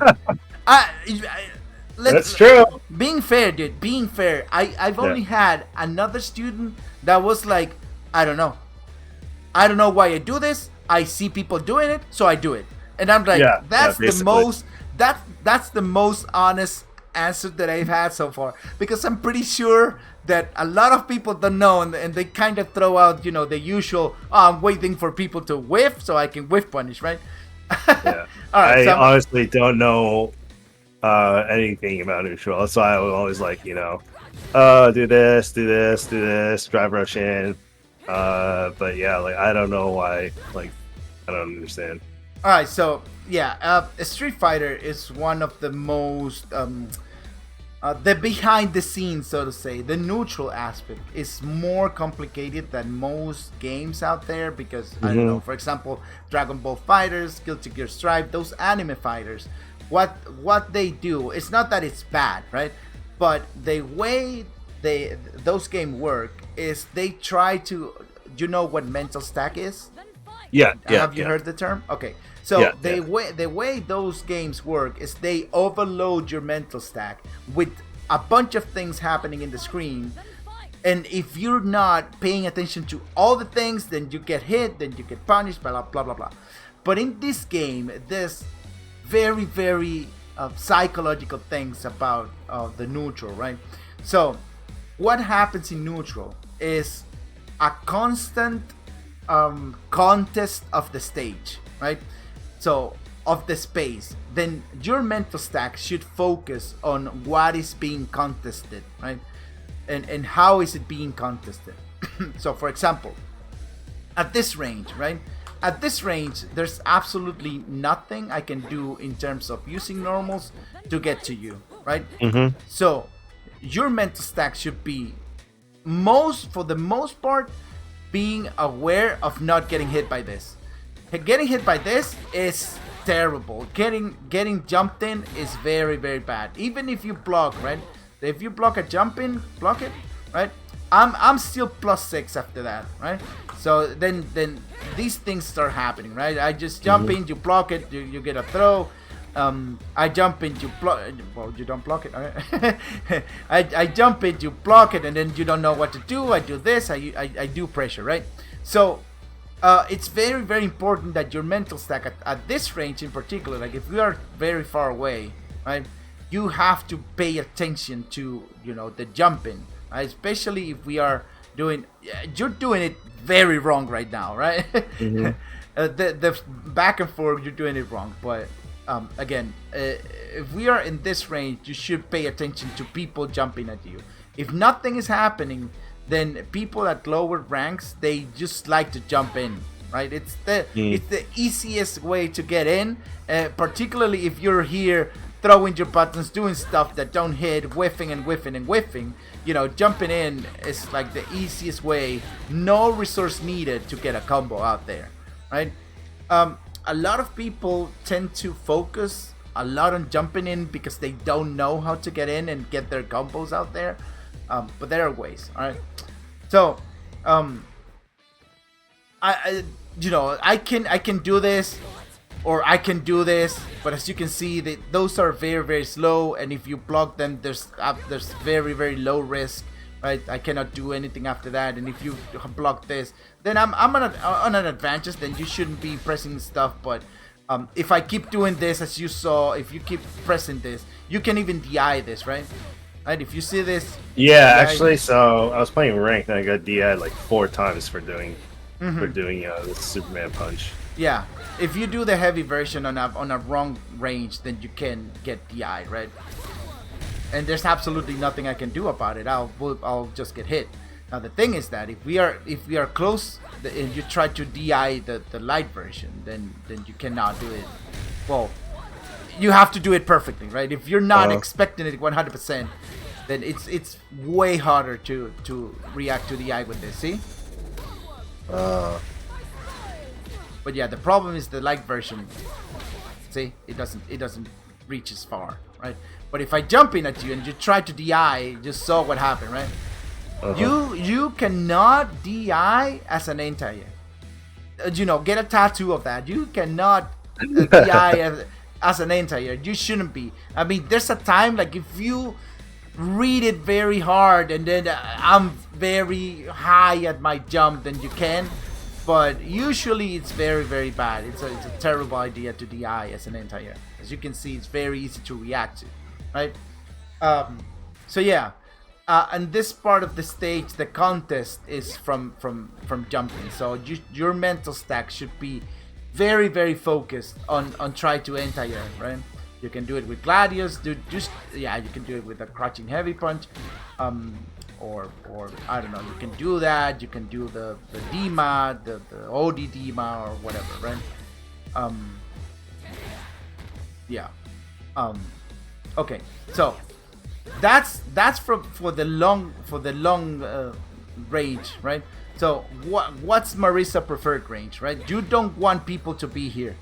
That's true. Being fair, dude. Being fair. I've only had another student that was like, I don't know why I do this. I see people doing it, so I do it. And I'm like, that's the most honest answer that I've had so far, because I'm pretty sure that a lot of people don't know, and they kind of throw out, you know, the usual, I'm waiting for people to whiff so I can whiff punish, right? Yeah. All right, I honestly don't know anything about neutral. That's why I was always like, you know, do this, drive rush in. But yeah, like, I don't know why. Like, I don't understand. All right, so yeah, Street Fighter is one of the most the behind the scenes, so to say. The neutral aspect is more complicated than most games out there, because I don't know, for example, Dragon Ball Fighters, Guilty Gear Strive, those anime fighters, what they do, it's not that it's bad, right? But the way those games work is they try to you know what mental stack is? Yeah, Have you heard the term? Okay. So Yeah, the way those games work is they overload your mental stack with a bunch of things happening in the screen. And if you're not paying attention to all the things, then you get hit, then you get punished, blah, blah, blah, blah. But in this game, there's very, very psychological things about the neutral, right? So what happens in neutral is a constant contest of the stage, right? So of the space. Then your mental stack should focus on what is being contested, right? And how is it being contested. So for example, at this range, right? At this range, there's absolutely nothing I can do in terms of using normals to get to you, right? Mm-hmm. So your mental stack should be for the most part, being aware of not getting hit by this. Getting hit by this is terrible. Getting jumped in is very, very bad. Even if you block, right? If you block a jump in, block it, right? I'm still +6 after that, right? So then these things start happening, right? I just jump in, you block it, you get a throw. I jump in, you block. Well, you don't block it. Right? I jump in, you block it, and then you don't know what to do. I do this. I do pressure, right? So it's very, very important that your mental stack at this range in particular, like if we are very far away, right? You have to pay attention to, the jumping, right? Especially if we are doing, you're doing it very wrong right now, right? Mm-hmm. The back and forth, you're doing it wrong. But again, if we are in this range, you should pay attention to people jumping at you. If nothing is happening, then people at lower ranks, they just like to jump in, right? It's the easiest way to get in, particularly if you're here throwing your buttons, doing stuff that don't hit, whiffing and whiffing and whiffing. Jumping in is like the easiest way. No resource needed to get a combo out there, right? A lot of people tend to focus a lot on jumping in because they don't know how to get in and get their combos out there. But there are ways, all right? So, I can do this, or I can do this, but as you can see, those are very, very slow, and if you block them, there's very, very low risk, right? I cannot do anything after that, and if you block this, then I'm on an advantage. Then you shouldn't be pressing stuff. But if I keep doing this, as you saw, if you keep pressing this, you can even DI this, right? Right? If you see this, yeah, DI, actually, so I was playing ranked and I got DI like 4 times for doing the Superman punch. Yeah, if you do the heavy version on a wrong range, then you can get DI, right? And there's absolutely nothing I can do about it. I'll just get hit. Now the thing is that if we are close and you try to DI the light version, then you cannot do it. Well, you have to do it perfectly, right? If you're not expecting it 100%, then it's way harder to react to DI with this. See? But yeah, the problem is the light version. See, it doesn't reach as far, right? But if I jump in at you and you try to DI, you just saw what happened, right? You cannot DI as an anti-air. Get a tattoo of that. You cannot DI as an anti-air. You shouldn't be. I mean, there's a time, like if you read it very hard and then I'm very high at my jump, then you can. But usually it's very, very bad. It's a terrible idea to DI as an anti-air. As you can see, it's very easy to react to, right? So yeah, and this part of the stage, the contest is from jumping. So your mental stack should be very, very focused on try to anti-air, right? You can do it with Gladius. You can do it with a crouching heavy punch. Or I don't know, you can do that. You can do the Dima, the OD Dima, or whatever, right? Okay, so that's for the long range, right? So what's Marisa preferred range, right? You don't want people to be here.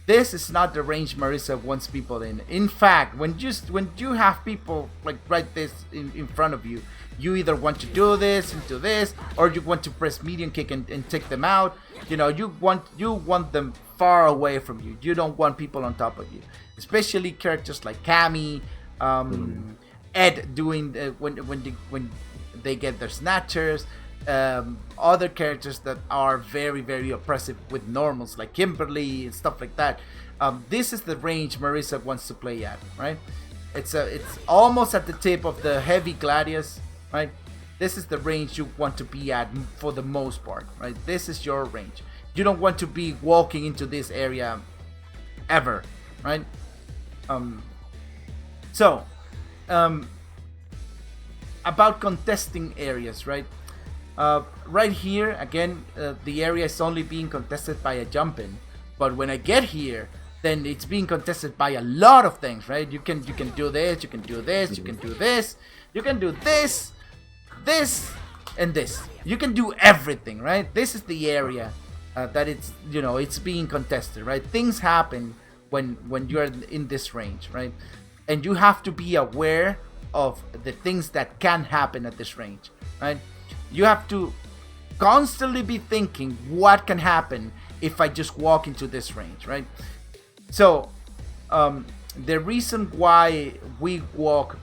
This is not the range Marisa wants people in. In fact, when you have people like right this in front of you, You either want to do this, or you want to press medium kick and take them out. You know, you want them far away from you. You don't want people on top of you, especially characters like Cammy, Ed doing when they get their snatchers. Other characters that are very, very oppressive with normals like Kimberly and stuff like that. This is the range Marisa wants to play at, right? It's almost at the tip of the heavy Gladius, right? This is the range you want to be at for the most part, right? This is your range. You don't want to be walking into this area ever, right? About contesting areas, right? Right here, again, the area is only being contested by a jump in. But when I get here, then it's being contested by a lot of things, right? You can do this, you can do this, you can do this, you can do this, this, and this. You can do everything, right? This is the area that it's, you know, it's being contested, right? Things happen when you're in this range, right? And you have to be aware of the things that can happen at this range, right? You have to constantly be thinking what can happen if I just walk into this range, right? So the reason why we walk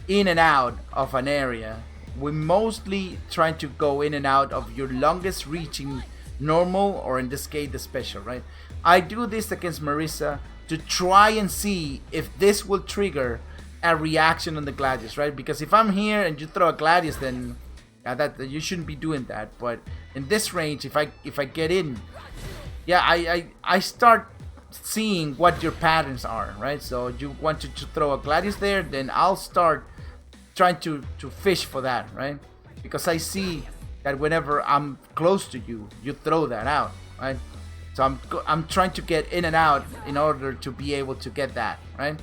in and out of an area, we mostly try to go in and out of your longest reaching normal, or in this case the special, right? I do this against Marisa to try and see if this will trigger a reaction on the Gladius, right? Because if I'm here and you throw a Gladius, then that you shouldn't be doing that. But in this range, if I get in, yeah, I start seeing what your patterns are, right? So you want to throw a Gladius there, then I'll start trying to fish for that, right? Because I see that whenever I'm close to you, you throw that out, right? So I'm trying to get in and out in order to be able to get that, right?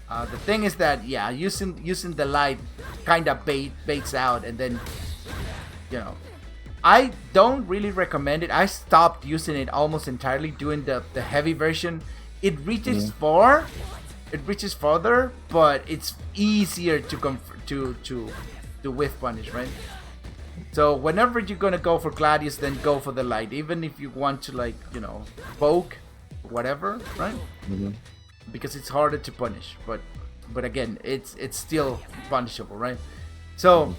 The thing is that, yeah, using the light kind of baits out, and then, you know, I don't really recommend it. I stopped using it almost entirely doing the heavy version. It reaches far, it reaches farther, but it's easier to whiff punish, right? So whenever you're gonna go for Gladius, then go for the light, even if you want to, like, you know, poke, whatever, right? Because it's harder to punish, but again, it's still punishable, right? So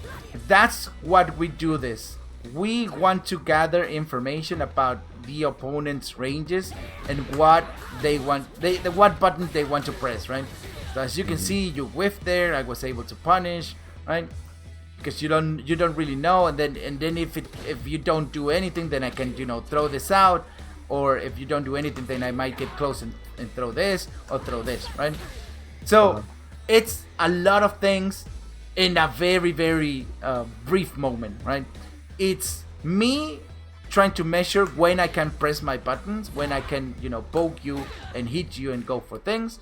that's what we do this. We want to gather information about the opponent's ranges and what they want, what buttons they want to press, right? So as you can see, you whiff there. I was able to punish, right? Because you don't really know, and then if you don't do anything, then I can, you know, throw this out, or if you don't do anything, then I might get close and throw this or throw this, right? So it's a lot of things in a very, very brief moment, right? It's me trying to measure when I can press my buttons, when I can, you know, poke you and hit you and go for things.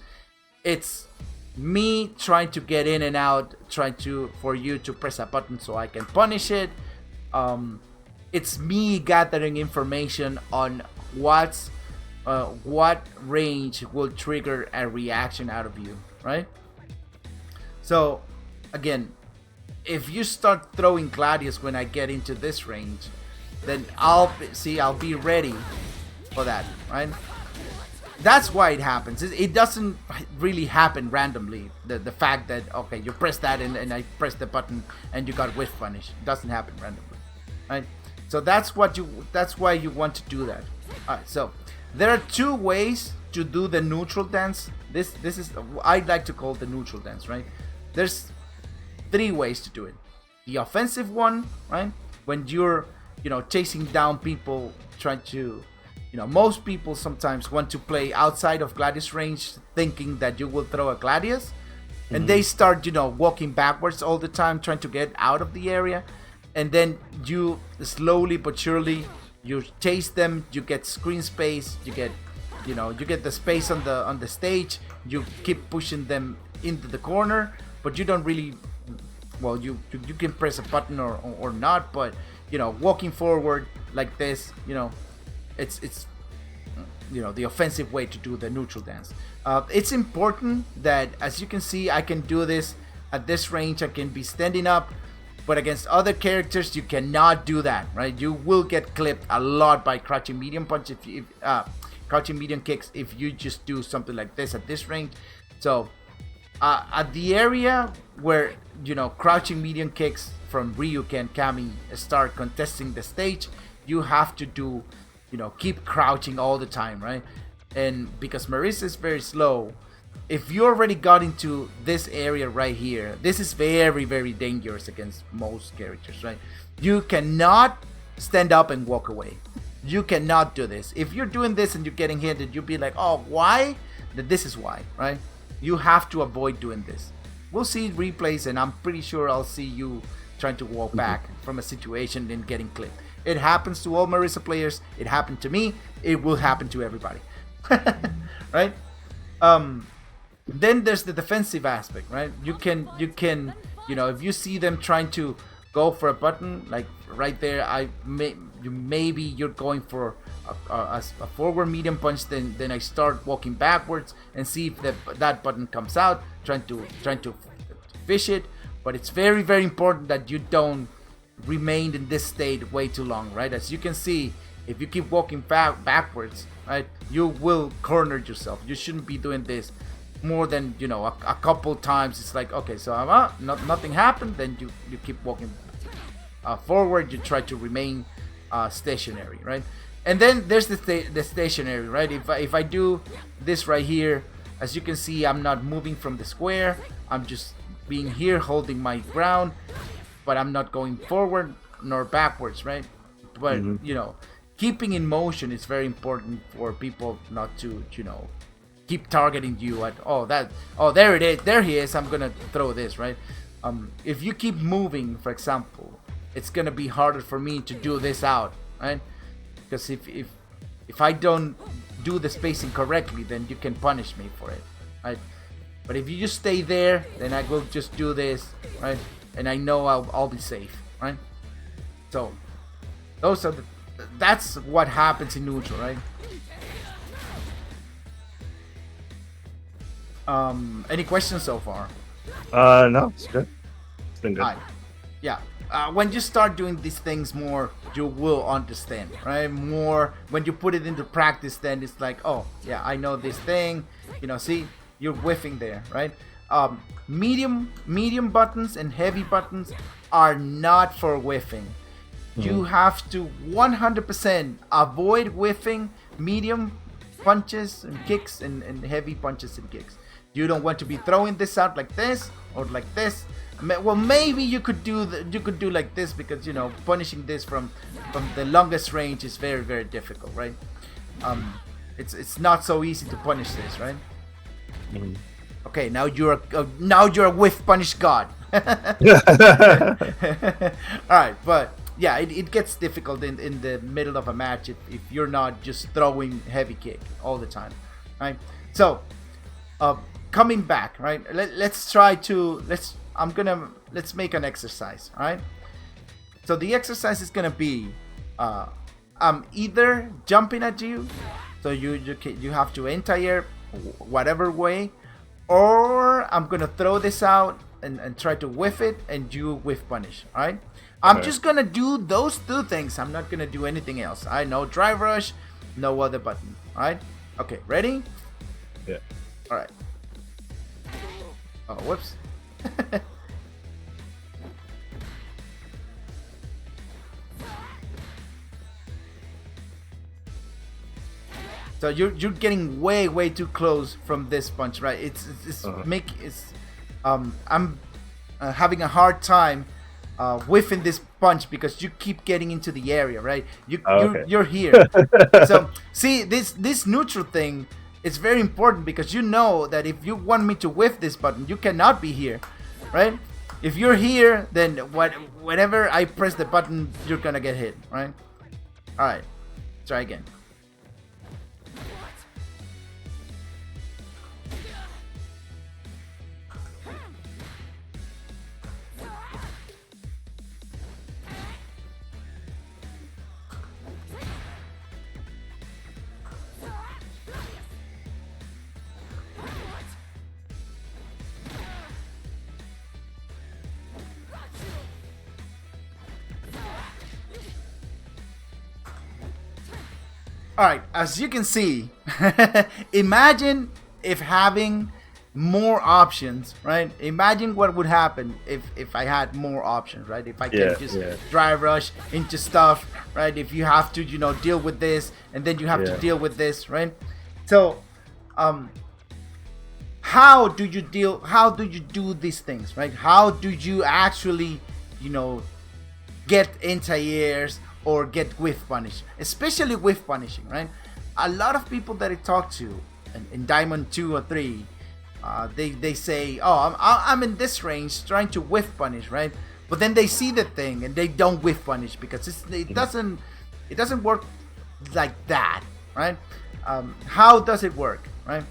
It's me trying to get in and out, trying for you to press a button so I can punish it. It's me gathering information on what range will trigger a reaction out of you, right? So again, if you start throwing Gladius when I get into this range, then I'll be ready for that, right? That's why it happens. It doesn't really happen randomly. The fact that, okay, you press that and I press the button and you got whiff punish. It doesn't happen randomly, right? So that's why you want to do that. Alright, so there are two ways to do the neutral dance. This is, I'd like to call the neutral dance, right? There's three ways to do it. The offensive one, right? When you're, you know, chasing down people, trying to, you know, most people sometimes want to play outside of Gladius range, thinking that you will throw a Gladius, and they start, you know, walking backwards all the time, trying to get out of the area, and then you slowly but surely you chase them. You get screen space. You get, you know, you get the space on the stage. You keep pushing them into the corner, but you don't really. Well, you can press a button or not, but, you know, walking forward like this, you know, it's you know, the offensive way to do the neutral dance. It's important that, as you can see, I can do this At this range, I can be standing up, but against other characters, you cannot do that, right? You will get clipped a lot by crouching medium punch crouching medium kicks if you just do something like this at this range. So at the area where crouching medium kicks from Ryuk and Kami start contesting the stage, you have to do keep crouching all the time, right? And because Marisa is very slow, if you already got into this area right here, this is very, very dangerous against most characters, right? You cannot stand up and walk away. You cannot do this. If you're doing this and you're getting hit, you'll be like, oh, why? This is why, right? You have to avoid doing this. We'll see replays, and I'm pretty sure I'll see you trying to walk back from a situation and getting clipped. It happens to all Marisa players. It happened to me. It will happen to everybody. Right? Then there's the defensive aspect, right? You can if you see them trying to go for a button, like right there, maybe you're going for a forward medium punch, then I start walking backwards and see if that button comes out, trying to fish it. But it's very, very important that you don't remain in this state way too long, right? As you can see, if you keep walking backwards, right, you will corner yourself. You shouldn't be doing this more than a couple times. It's like, okay, so nothing happened, then you keep walking forward. You try to remain stationary, right? And then there's the stationary, right? If I do this right here, as you can see, I'm not moving from the square. I'm just being here holding my ground, but I'm not going forward nor backwards, right? But keeping in motion is very important for people not to keep targeting you at there it is, there he is, I'm gonna throw this, right? If you keep moving, for example, it's gonna be harder for me to do this out, right? Because if I don't do the spacing correctly, then you can punish me for it, right? But if you just stay there, then I will just do this, right? And I know I'll be safe, right? So that's what happens in neutral, right? Any questions so far? No, it's good. It's been good. Right. Yeah. When you start doing these things more, you will understand, right? More when you put it into practice, then it's like, oh yeah, I know this thing. See, you're whiffing there, right? Medium buttons and heavy buttons are not for whiffing. You have to 100% avoid whiffing medium punches and kicks and heavy punches and kicks. You don't want to be throwing this out like this or like this. Well, maybe you could do like this, because punishing this from the longest range is very, very difficult, right? It's not so easy to punish this, right? Okay, now you're a whiff punish god. All right, but yeah, it gets difficult in the middle of a match if you're not just throwing heavy kick all the time, right? So coming back, right? Let's make an exercise, all right? So the exercise is gonna be I'm either jumping at you, so you have to anti-air whatever way, or I'm gonna throw this out and try to whiff it, and you whiff punish, all right? I'm just gonna do those two things. I'm not gonna do anything else. I know drive rush, no other button, all right? Okay, ready? Yeah. All right. Oh, whoops. So you're getting way too close from this punch, right? I'm having a hard time whiffing this punch because you keep getting into the area, right? You're here. So see, this neutral thing is very important, because you know that if you want me to whiff this button, you cannot be here, right? If you're here, then whenever I press the button, you're gonna get hit, right? All right, try again. All right, as you can see, imagine if having more options, right? Imagine what would happen if I had more options, right? If I Yeah, can just yeah. dry rush into stuff, right? If you have to, deal with this, and then you have to Yeah. deal with this, right? So, um, how do you do these things, right? How do you actually, you know, get anti-airs or get whiff punish, especially whiff punishing, right? A lot of people that I talk to in Diamond 2 or 3, they say, oh, I'm in this range trying to whiff punish, right? But then they see the thing and they don't whiff punish because it doesn't work like that, right? How does it work, right?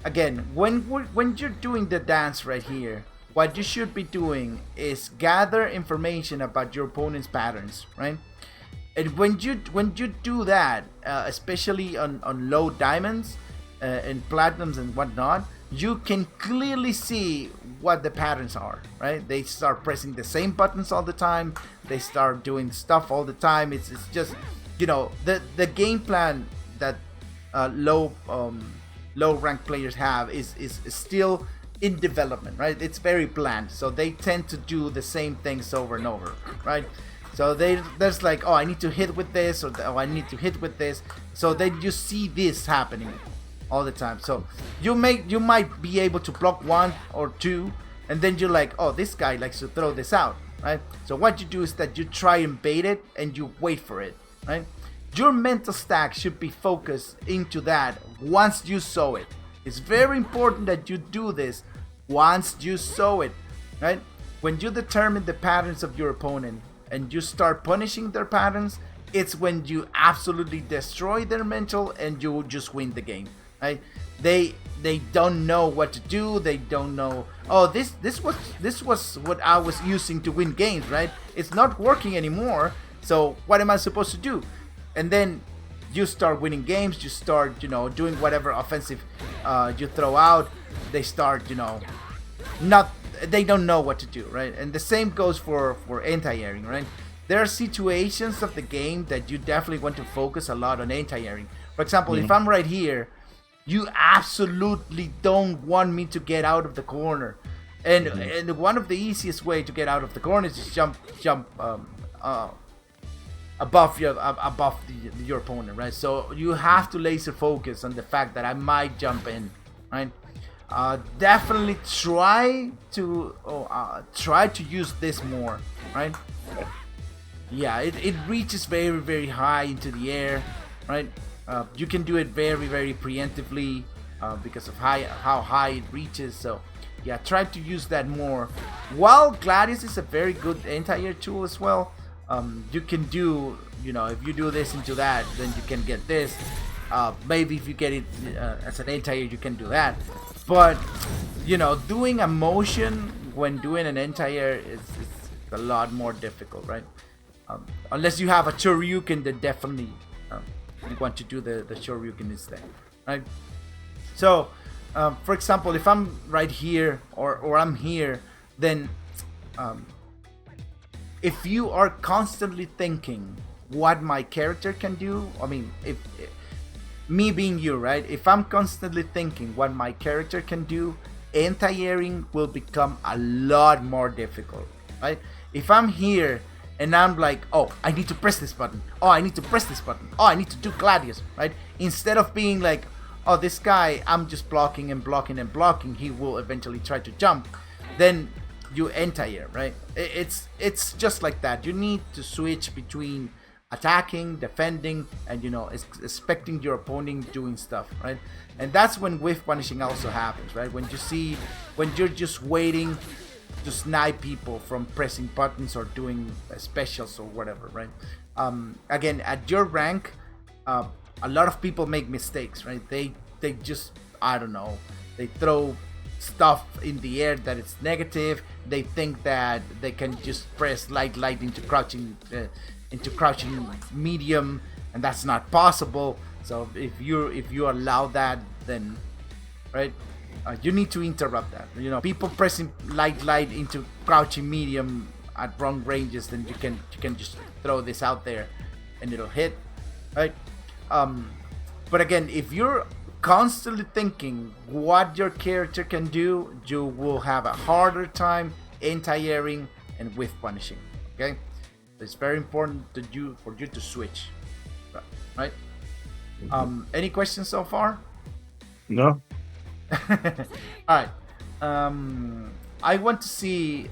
Again, when you're doing the dance right here, what you should be doing is gather information about your opponent's patterns, right? And when you do that, especially on low diamonds and platinums and whatnot, you can clearly see what the patterns are, right? They start pressing the same buttons all the time. They start doing stuff all the time. It's just, the game plan that low rank players have is still in development, right? It's very bland, so they tend to do the same things over and over, right? So there's like, oh, I need to hit with this, or oh, I need to hit with this. So then you see this happening all the time. So you might be able to block one or two, and then you're like, oh, this guy likes to throw this out, right? So what you do is that you try and bait it and you wait for it, right? Your mental stack should be focused into that once you saw it. It's very important that you do this once you saw it, right? When you determine the patterns of your opponent and you start punishing their patterns, it's when you absolutely destroy their mental and you just win the game, right? They don't know what to do. They don't know, oh, this was what I was using to win games, right? It's not working anymore. So what am I supposed to do? And then you start winning games. You start, doing whatever offensive you throw out. They start, they don't know what to do, right? And the same goes for anti-airing, right? There are situations of the game that you definitely want to focus a lot on anti-airing. For example, if I'm right here, you absolutely don't want me to get out of the corner. And one of the easiest way to get out of the corner is just jump above your opponent, right? So you have to laser focus on the fact that I might jump in, right? Definitely try to use this more, right? Yeah, it reaches very, very high into the air, right? You can do it very, very preemptively because of how high it reaches. So yeah, try to use that more. While Gladius is a very good anti-air tool as well, you can do, if you do this into that, then you can get this. Maybe if you get it as an anti-air, you can do that. But doing a motion when doing an anti-air is a lot more difficult, right? Unless you have a Choryuken, then definitely you want to do the Choryuken instead, right? So, for example, if I'm right here or I'm here, then if you are constantly thinking what my character can do, I mean, if me being you, right? If I'm constantly thinking what my character can do, anti-airing will become a lot more difficult, right? If I'm here and I'm like, oh, I need to press this button. Oh, I need to press this button. Oh, I need to do Gladius, right? Instead of being like, oh, this guy, I'm just blocking and blocking and blocking, he will eventually try to jump. Then you anti-air, right? It's just like that. You need to switch between attacking, defending, and expecting your opponent doing stuff, right? And that's when whiff punishing also happens, right? When you're just waiting to snipe people from pressing buttons or doing specials or whatever, right? Again, at your rank, a lot of people make mistakes, right? They just, I don't know, they throw stuff in the air that it's negative. They think that they can just press light into crouching medium, and that's not possible. So if you allow that, then right, you need to interrupt that. People pressing light into crouching medium at wrong ranges, then you can just throw this out there and it'll hit, right? But again, if you're constantly thinking what your character can do, you will have a harder time anti-airing and whiff punishing. Okay, it's very important for you to switch, right? Any questions so far? No. All right. I want to see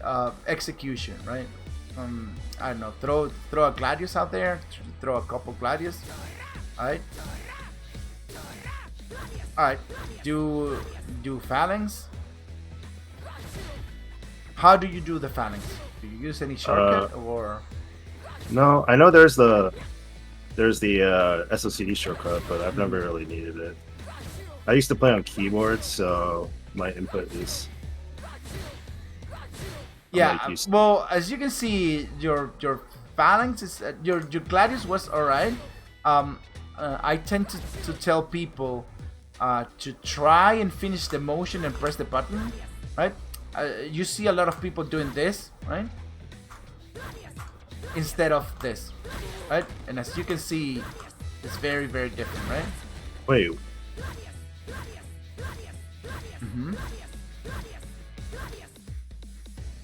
execution, right? I don't know. Throw a gladius out there. Throw a couple gladius. All right. All right. Do phalanx. How do you do the phalanx? Do you use any shortcut or? No, I know there's the SOCD shortcut, but I've never really needed it. I used to play on keyboard, so my input is. Yeah. Well, as you can see, your phalanx is your gladius was alright. I tend to tell people to try and finish the motion and press the button, right? You see a lot of people doing this, right? Instead of this, right? And as you can see, it's very, very different, right? Wait.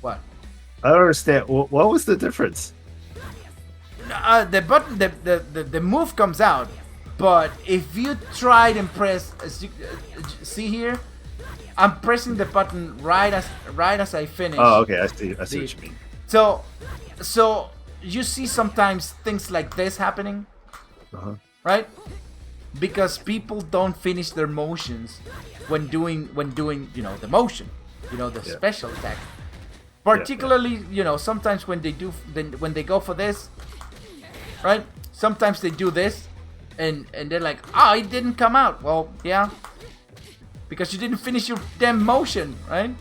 What? I don't understand. What was the difference? The button, the move comes out, but if you try and press, as you see here, I'm pressing the button right as I finish. Oh, okay. I see what you mean. So you see sometimes things like this happening, right? Because people don't finish their motions when doing the motion, the special attack. Particularly, sometimes when they go for this, right? Sometimes they do this, and they're like, oh, it didn't come out. Well, yeah, because you didn't finish your damn motion, right?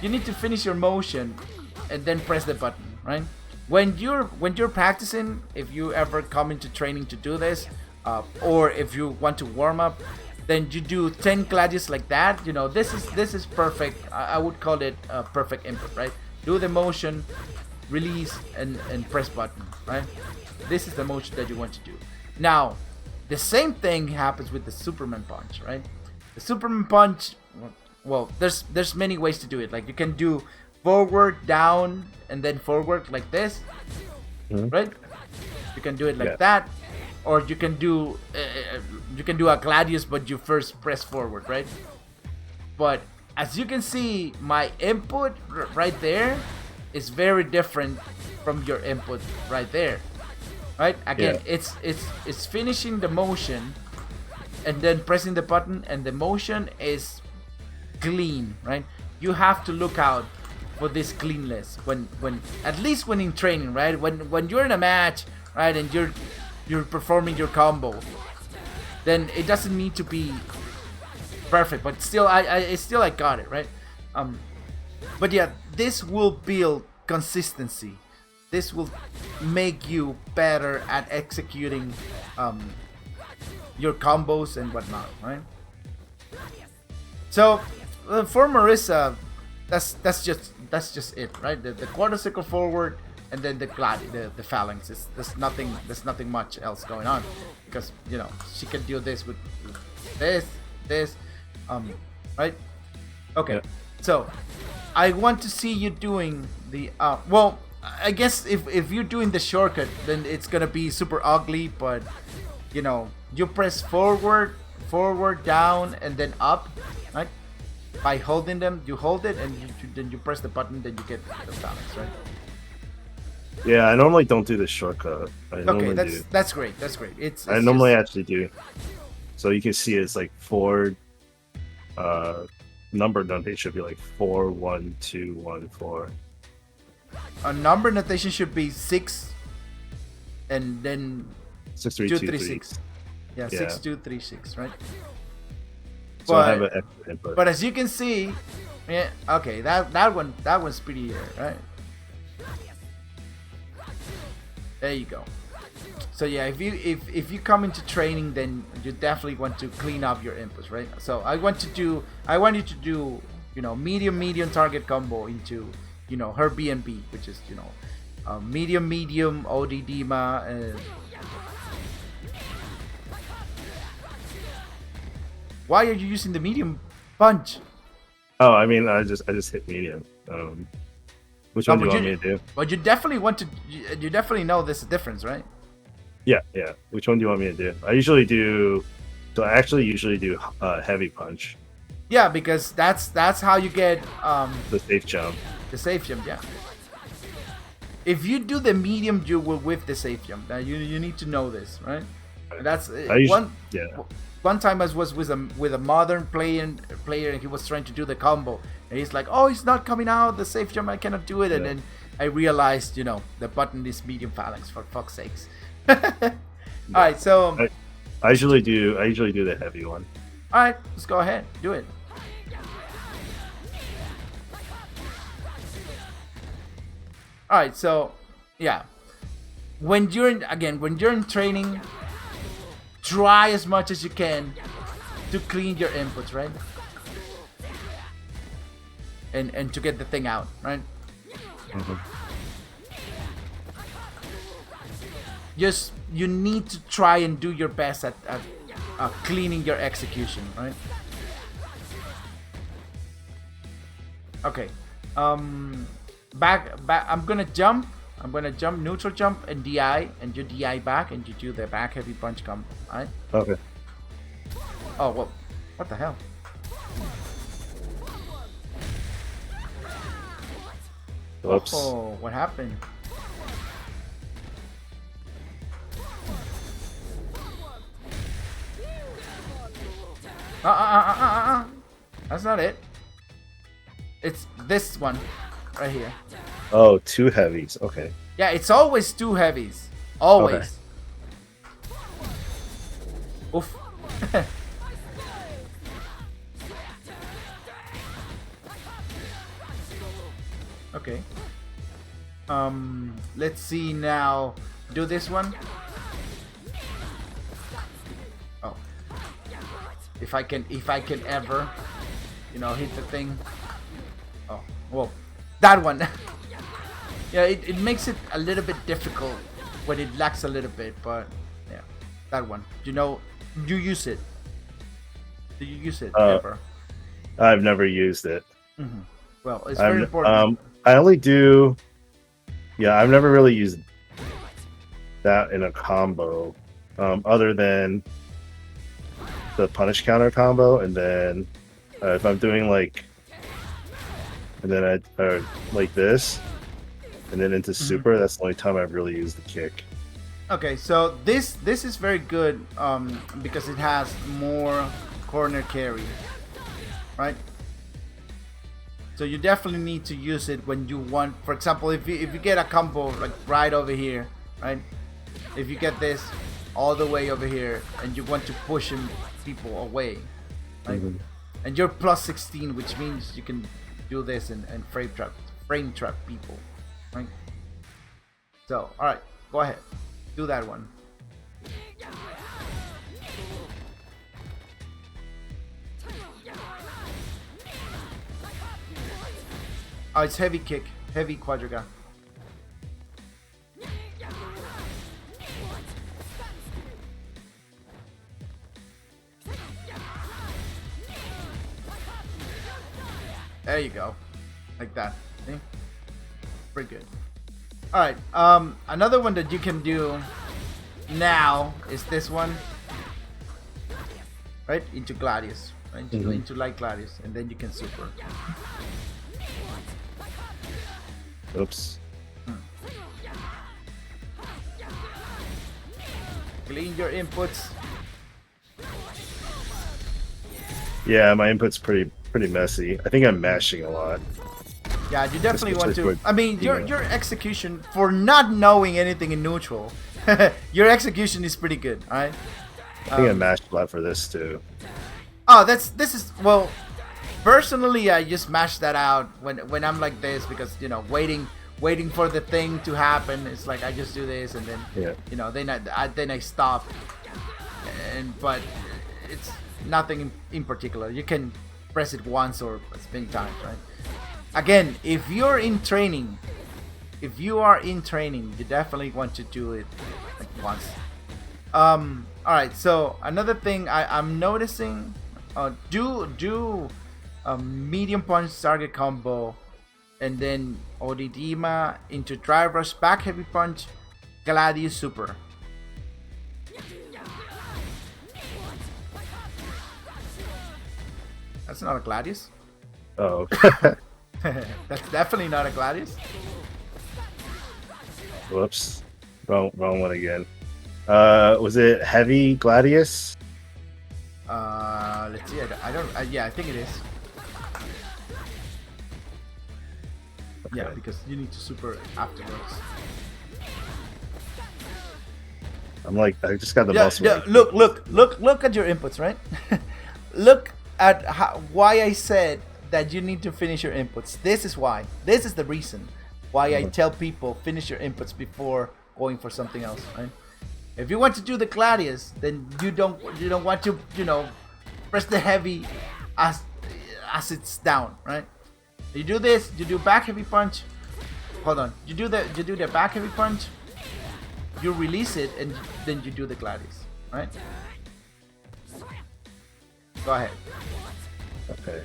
You need to finish your motion and then press the button, right? When you're practicing, if you ever come into training to do this, or if you want to warm up, then you do 10 gladius like that. This is perfect. I would call it a perfect input, right? Do the motion, release, and press button, right? This is the motion that you want to do. Now, the same thing happens with the Superman punch, right? The Superman punch, well, there's many ways to do it. Like you can do forward, down, and then forward like this, right? You can do it like that. Or you can do a gladius, but you first press forward, right? But as you can see, my input right there is very different from your input right there, right? Again, it's finishing the motion and then pressing the button, and the motion is clean, right? You have to look out for this cleanness when at least when in training, right? When you're in a match, right, and you're performing your combo, then it doesn't need to be perfect, but still I got it, right? But yeah, this will build consistency. This will make you better at executing your combos and whatnot, right? So for Marisa, that's just it, right? The quarter circle forward, and then the phalanx. There's nothing much else going on, because she can do this with this, right? Okay, so I want to see you doing the well, I guess if you're doing the shortcut, then it's gonna be super ugly, but you press forward, down, and then up, right? By holding them, you hold it, and then you press the button, then you get the phalanx, right? Yeah, I normally don't do the shortcut. Okay, that's great. It's I normally actually do. So you can see it's like four. Number notation should be like 4, 1, 2, 1, 4. A number notation should be 6, and then 6, 3, 2, 2, 3, 3. 6. Yeah, 6, 2, 3, 6, right? So I have an extra input. But as you can see, yeah, okay, that one's pretty right? There you go. So yeah, if you come into training, then you definitely want to clean up your inputs, right? So I want you to do medium target combo into her BNB, which is medium OD Dima, Why are you using the medium punch? Oh, I mean, I just hit medium. Which one do you want me to do? But you definitely want to. You definitely know this difference, right? Yeah. Which one do you want me to do? I usually do. So I actually usually do heavy punch. Yeah, because that's how you get The safe jump. the safe jump. Yeah. If you do the medium, you will whiff the safe jump. Now you need to know this, right? And that's Yeah. One time I was with a modern player and he was trying to do the combo and he's like, oh, it's not coming out the safe jump, I cannot do it. And then I realized, the button is medium phalanx, for fuck's sakes. All right, so I usually do the heavy one. all right, let's go ahead, do it. All right, so yeah, when you're in training, try as much as you can to clean your inputs, right? And to get the thing out, right? Just you need to try and do your best at cleaning your execution, right? Okay. Back. I'm gonna jump neutral jump and DI, and you DI back, and you do the back heavy punch combo. Alright? Okay. Oh, well, what the hell? Whoops. Oh, what happened? That's not it. It's this one right here. Oh, two heavies. Okay. Yeah, it's always two heavies. Always. Okay. Oof. Okay. Let's see now. Do this one. Oh. If I can ever, hit the thing. Oh, whoa. That one. Yeah, it makes it a little bit difficult when it lacks a little bit, but yeah, that one. Do you use it? Do you use it ever? I've never used it. Mm-hmm. Well, it's very important. I only do. Yeah, I've never really used that in a combo, other than the punish counter combo, and then if I'm doing and then I like this, and then into super. That's the only time I've really used the kick. Okay, so this is very good because it has more corner carry, right? So you definitely need to use it when you want. For example, if you get a combo like right over here, right? If you get this all the way over here and you want to push people away, right? And you're plus 16, which means you can do this and frame trap people, right? So, all right, go ahead, do that one. Oh, it's heavy kick, heavy quadriga. There you go, like that. See? Pretty good. All right. Another one that you can do now is this one, right? Into Gladius, right? Into light Gladius, and then you can super. Oops. Clean your inputs. Yeah, my input's pretty messy. I think I'm mashing a lot. Yeah, you definitely want to. With, I mean, your execution for not knowing anything in neutral, your execution is pretty good. All right. I think I mashed a lot for this too. Oh, this is well. Personally, I just mash that out when I'm like this because waiting for the thing to happen. It's like I just do this and then then I stop. But it's nothing in particular. You can press it once or as many times, right? Again, if you're in training, you definitely want to do it like once. All right. So another thing I'm noticing. Do a medium punch target combo, and then Odidima into drive rush, back heavy punch, Gladius super. That's not a Gladius. Oh. That's definitely not a Gladius. Whoops. Wrong one again. Was it Heavy Gladius? Let's see. I don't. Yeah, I think it is. Yeah, Okay. because you need to super afterwards. I'm like, I just got the Yeah, muscle. yeah. Look at your inputs, right? Look at why I said that you need to finish your inputs. This is why. This is the reason why I tell people finish your inputs before going for something else, right? If you want to do the Gladius, then you don't want to, press the heavy as it's down, right? You do this, you do back heavy punch. Hold on. You do the back heavy punch. You release it and then you do the Gladius, right? Go ahead. Okay.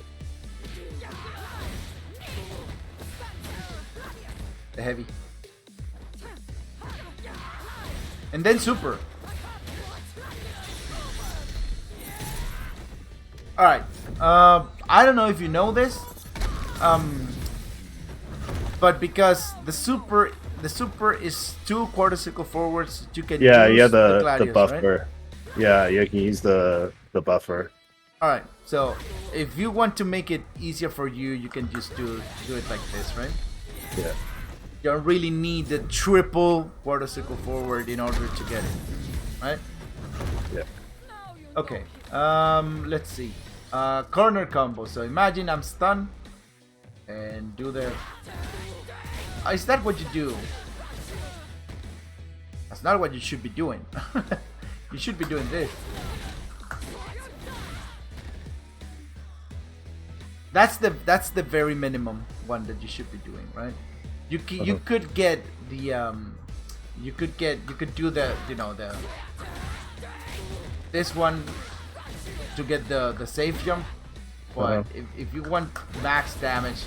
The heavy. And then super. Alright. I don't know if you know this. But because the super is 2 quarter circle forwards, you can use the Gladius, buffer. right? Yeah, you can use the buffer. Alright, so if you want to make it easier for you, you can just do it like this, right? Yeah. You don't really need the triple quarter circle forward in order to get it, right? Yeah. Okay, let's see. Corner combo. So imagine I'm stunned and do the... is that what you do? That's not what you should be doing. You should be doing this. That's the very minimum one that you should be doing, right? You could get the you could do the the this one to get the safe jump, but if you want max damage,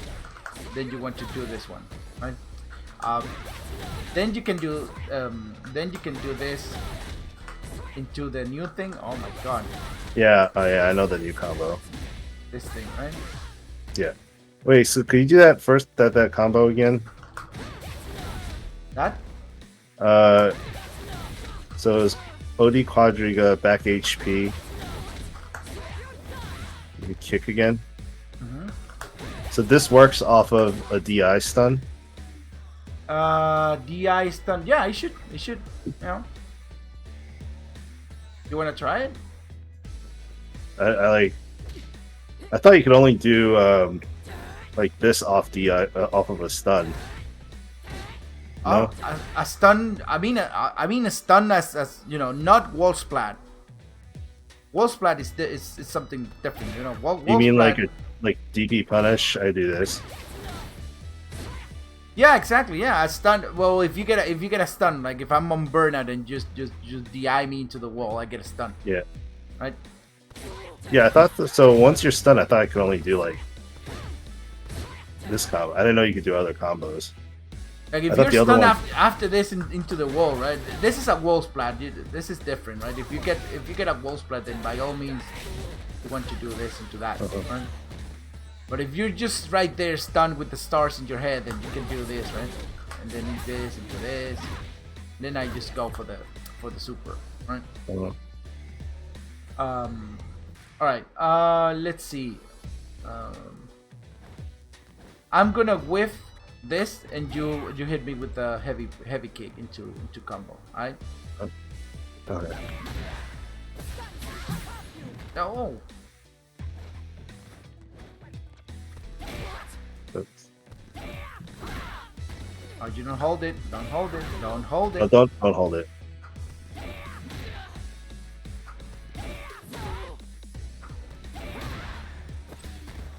then you want to do this one, right? Then you can do this into the new thing. Oh my god, Yeah, I know the new combo. this thing, right? Yeah. Wait, so could you do that first? That combo again? That So it's OD Quadriga back HP. You kick again. So this works off of a DI stun. DI stun. Yeah, it should. You know. You want to try it? I thought you could only do like this off DI off of a stun. No? A stun. I mean a stun as not wall splat. Wall splat is something different. Wall You mean splat, like DP punish? I do this. Yeah, exactly. Yeah, a stun. Well, if you get a stun, like if I'm on burnout and just DI me into the wall, I get a stun. Yeah. Right. Yeah, I thought so. Once you're stunned, I thought I could only do like this combo. I didn't know you could do other combos. Like I if thought the you're other stunned one- after this into the wall, right? This is a wall splat. This is different, right? If you get a wall splat, then by all means you want to do this into that. Right? But if you're just right there stunned with the stars in your head, then you can do this, right? And then this into this. Then I just go for the super, right? All right. Let's see. I'm gonna whiff this, and you hit me with the heavy kick into combo. All right. Okay. Oh. Oops. Oh, you don't hold it. Don't hold it. Don't hold it. Oh, don't hold it.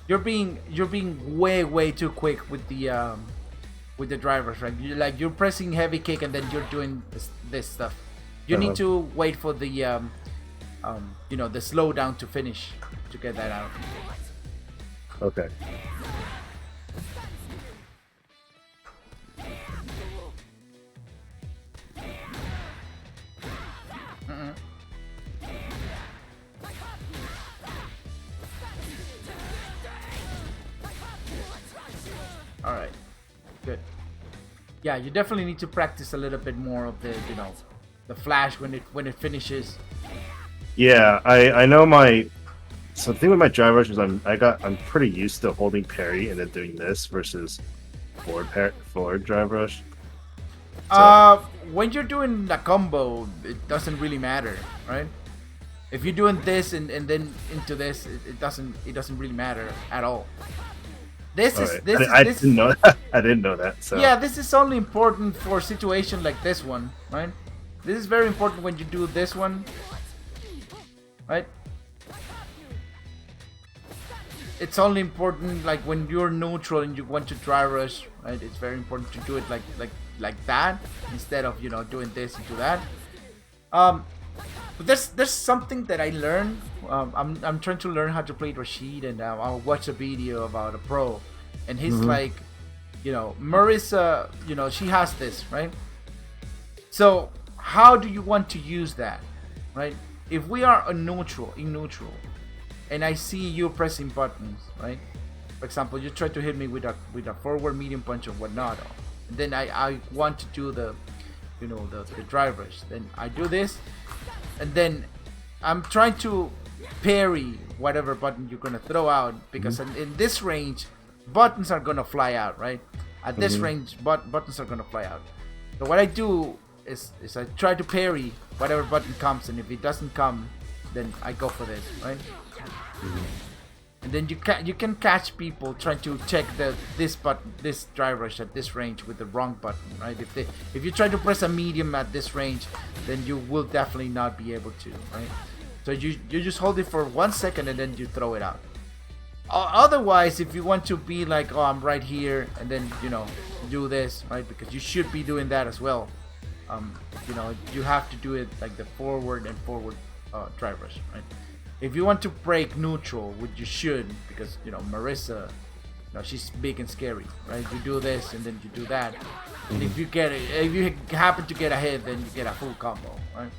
You're being way too quick with the drivers, right? You're pressing heavy kick and then you're doing this stuff. You need to wait for the you know, the slowdown to finish to get that out. Okay. All right, good. Yeah, you definitely need to practice a little bit more of the, you know, the flash when it finishes. Yeah, I know my. So the thing with my drive rush is I'm pretty used to holding parry and then doing this versus forward drive rush. When you're doing a combo, it doesn't really matter, right? If you're doing this and then into this, it doesn't really matter at all. This is Alright. this is I this. didn't know that. I didn't know that. So Yeah, this is only important for a situation like this one, right? This is very important when you do this one, right? It's only important like when you're neutral and you want to dry rush, right? It's very important to do it like that instead of, you know, doing this and do that. But there's something that I learned. I'm trying to learn how to play Rashid, and I'll watch a video about a pro, and he's like, you know, Marisa, you know, she has this, right? So how do you want to use that, right? If we are in neutral, and I see you pressing buttons, right? For example, you try to hit me with a forward medium punch or whatnot, and then I want to do the, you know, the drive rush. Then I do this, and then I'm trying to parry whatever button you're gonna throw out, because in this range, buttons are gonna fly out, right? At this range, buttons are gonna fly out. So what I do is I try to parry whatever button comes, and if it doesn't come, then I go for this, right? And then you can catch people trying to check this drive rush at this range with the wrong button, right? If you try to press a medium at this range, then you will definitely not be able to, right? So you just hold it for 1 second and then you throw it out. Otherwise, if you want to be like, oh, I'm right here, and then, you know, do this, right? Because you should be doing that as well. You know, you have to do it like the forward and forward drive rush, right? If you want to break neutral, which you should, because, you know, Marisa, you know, she's big and scary, right? You do this and then you do that, and if you happen to get a hit, then you get a full combo, right?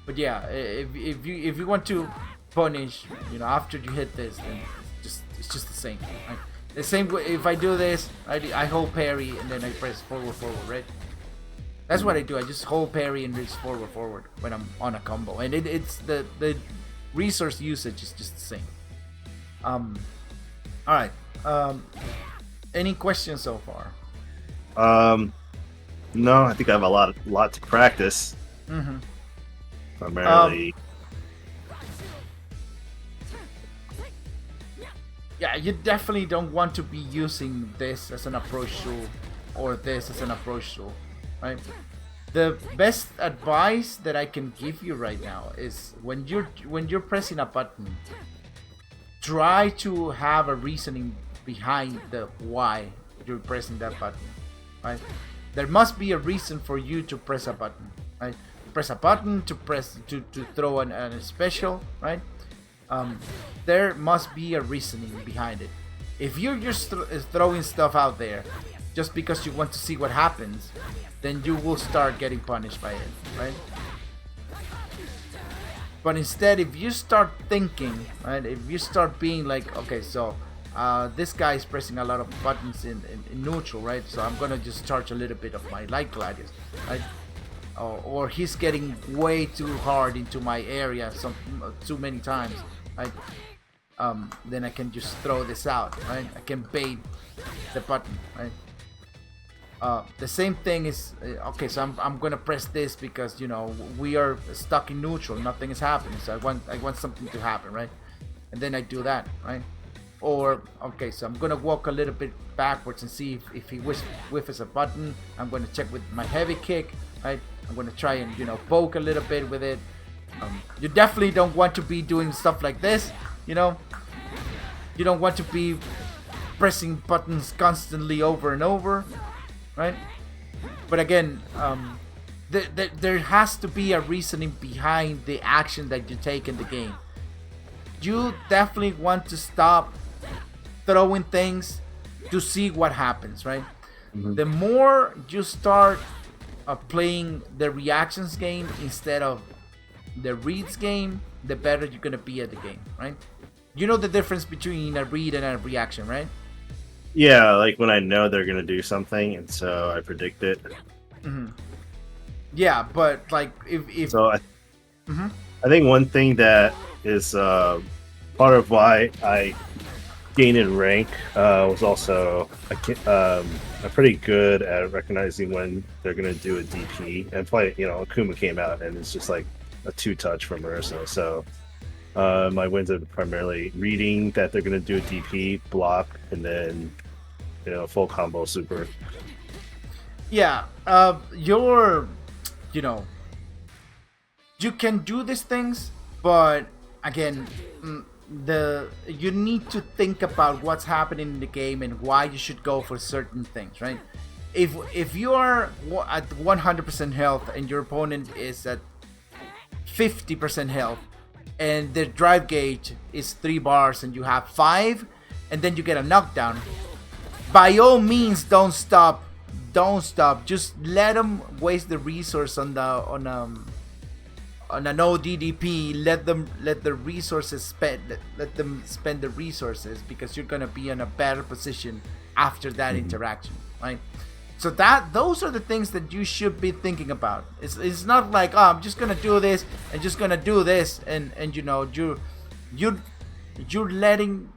But yeah, if you want to punish, you know, after you hit this, then it's just the same, right? The same way if I do this, I hold parry and then I press forward, right? That's what I do. I just hold parry and just forward when I'm on a combo, and it's the resource usage is just the same. All right. Any questions so far? No, I think I have a lot to practice. Primarily. Yeah, you definitely don't want to be using this as an approach tool or this as an approach tool, right? The best advice that I can give you right now is when you're pressing a button, try to have a reasoning behind the why you're pressing that button, right? There must be a reason for you to press a button, right? Press a button to throw a special, right? There must be a reasoning behind it. If you're just throwing stuff out there just because you want to see what happens, then you will start getting punished by it, right? But instead, if you start thinking, right, if you start being like, okay, so this guy is pressing a lot of buttons in neutral, right? So I'm gonna just charge a little bit of my light gladius, right? Or he's getting way too hard into my area too many times, right? Then I can just throw this out, right? I can bait the button, right? The same thing is okay. So I'm gonna press this because, you know, we are stuck in neutral. Nothing is happening. So I want something to happen, right? And then I do that, right? Or okay, so I'm gonna walk a little bit backwards and see if he whiffs a button. I'm gonna check with my heavy kick, right? I'm gonna try and, you know, poke a little bit with it. You definitely don't want to be doing stuff like this, you know. You don't want to be pressing buttons constantly over and over, right? But again, there has to be a reasoning behind the action that you take in the game. You definitely want to stop throwing things to see what happens, right? The more you start playing the reactions game instead of the reads game, the better you're gonna be at the game, right? You know the difference between a read and a reaction, right? Yeah, like when I know they're gonna do something, and so I predict it. Yeah, but like if So I think one thing that is part of why I gained in rank was also I'm pretty good at recognizing when they're gonna do a DP. And play, Akuma came out and it's just like a 2-touch from Marisa. So my wins are primarily reading that they're gonna do a DP, block, and then full combo super. yeah, you can do these things, but again, you need to think about what's happening in the game and why you should go for certain things, right? If you are at 100% health and your opponent is at 50% health and the drive gauge is 3 bars and you have 5 and then you get a knockdown, by all means don't stop. Just let them waste the resource on an ODDP. Let them spend the resources, because you're gonna be in a better position after that interaction, right? So those are the things that you should be thinking about. It's not like, oh, I'm just gonna do this and just gonna do this, and you're letting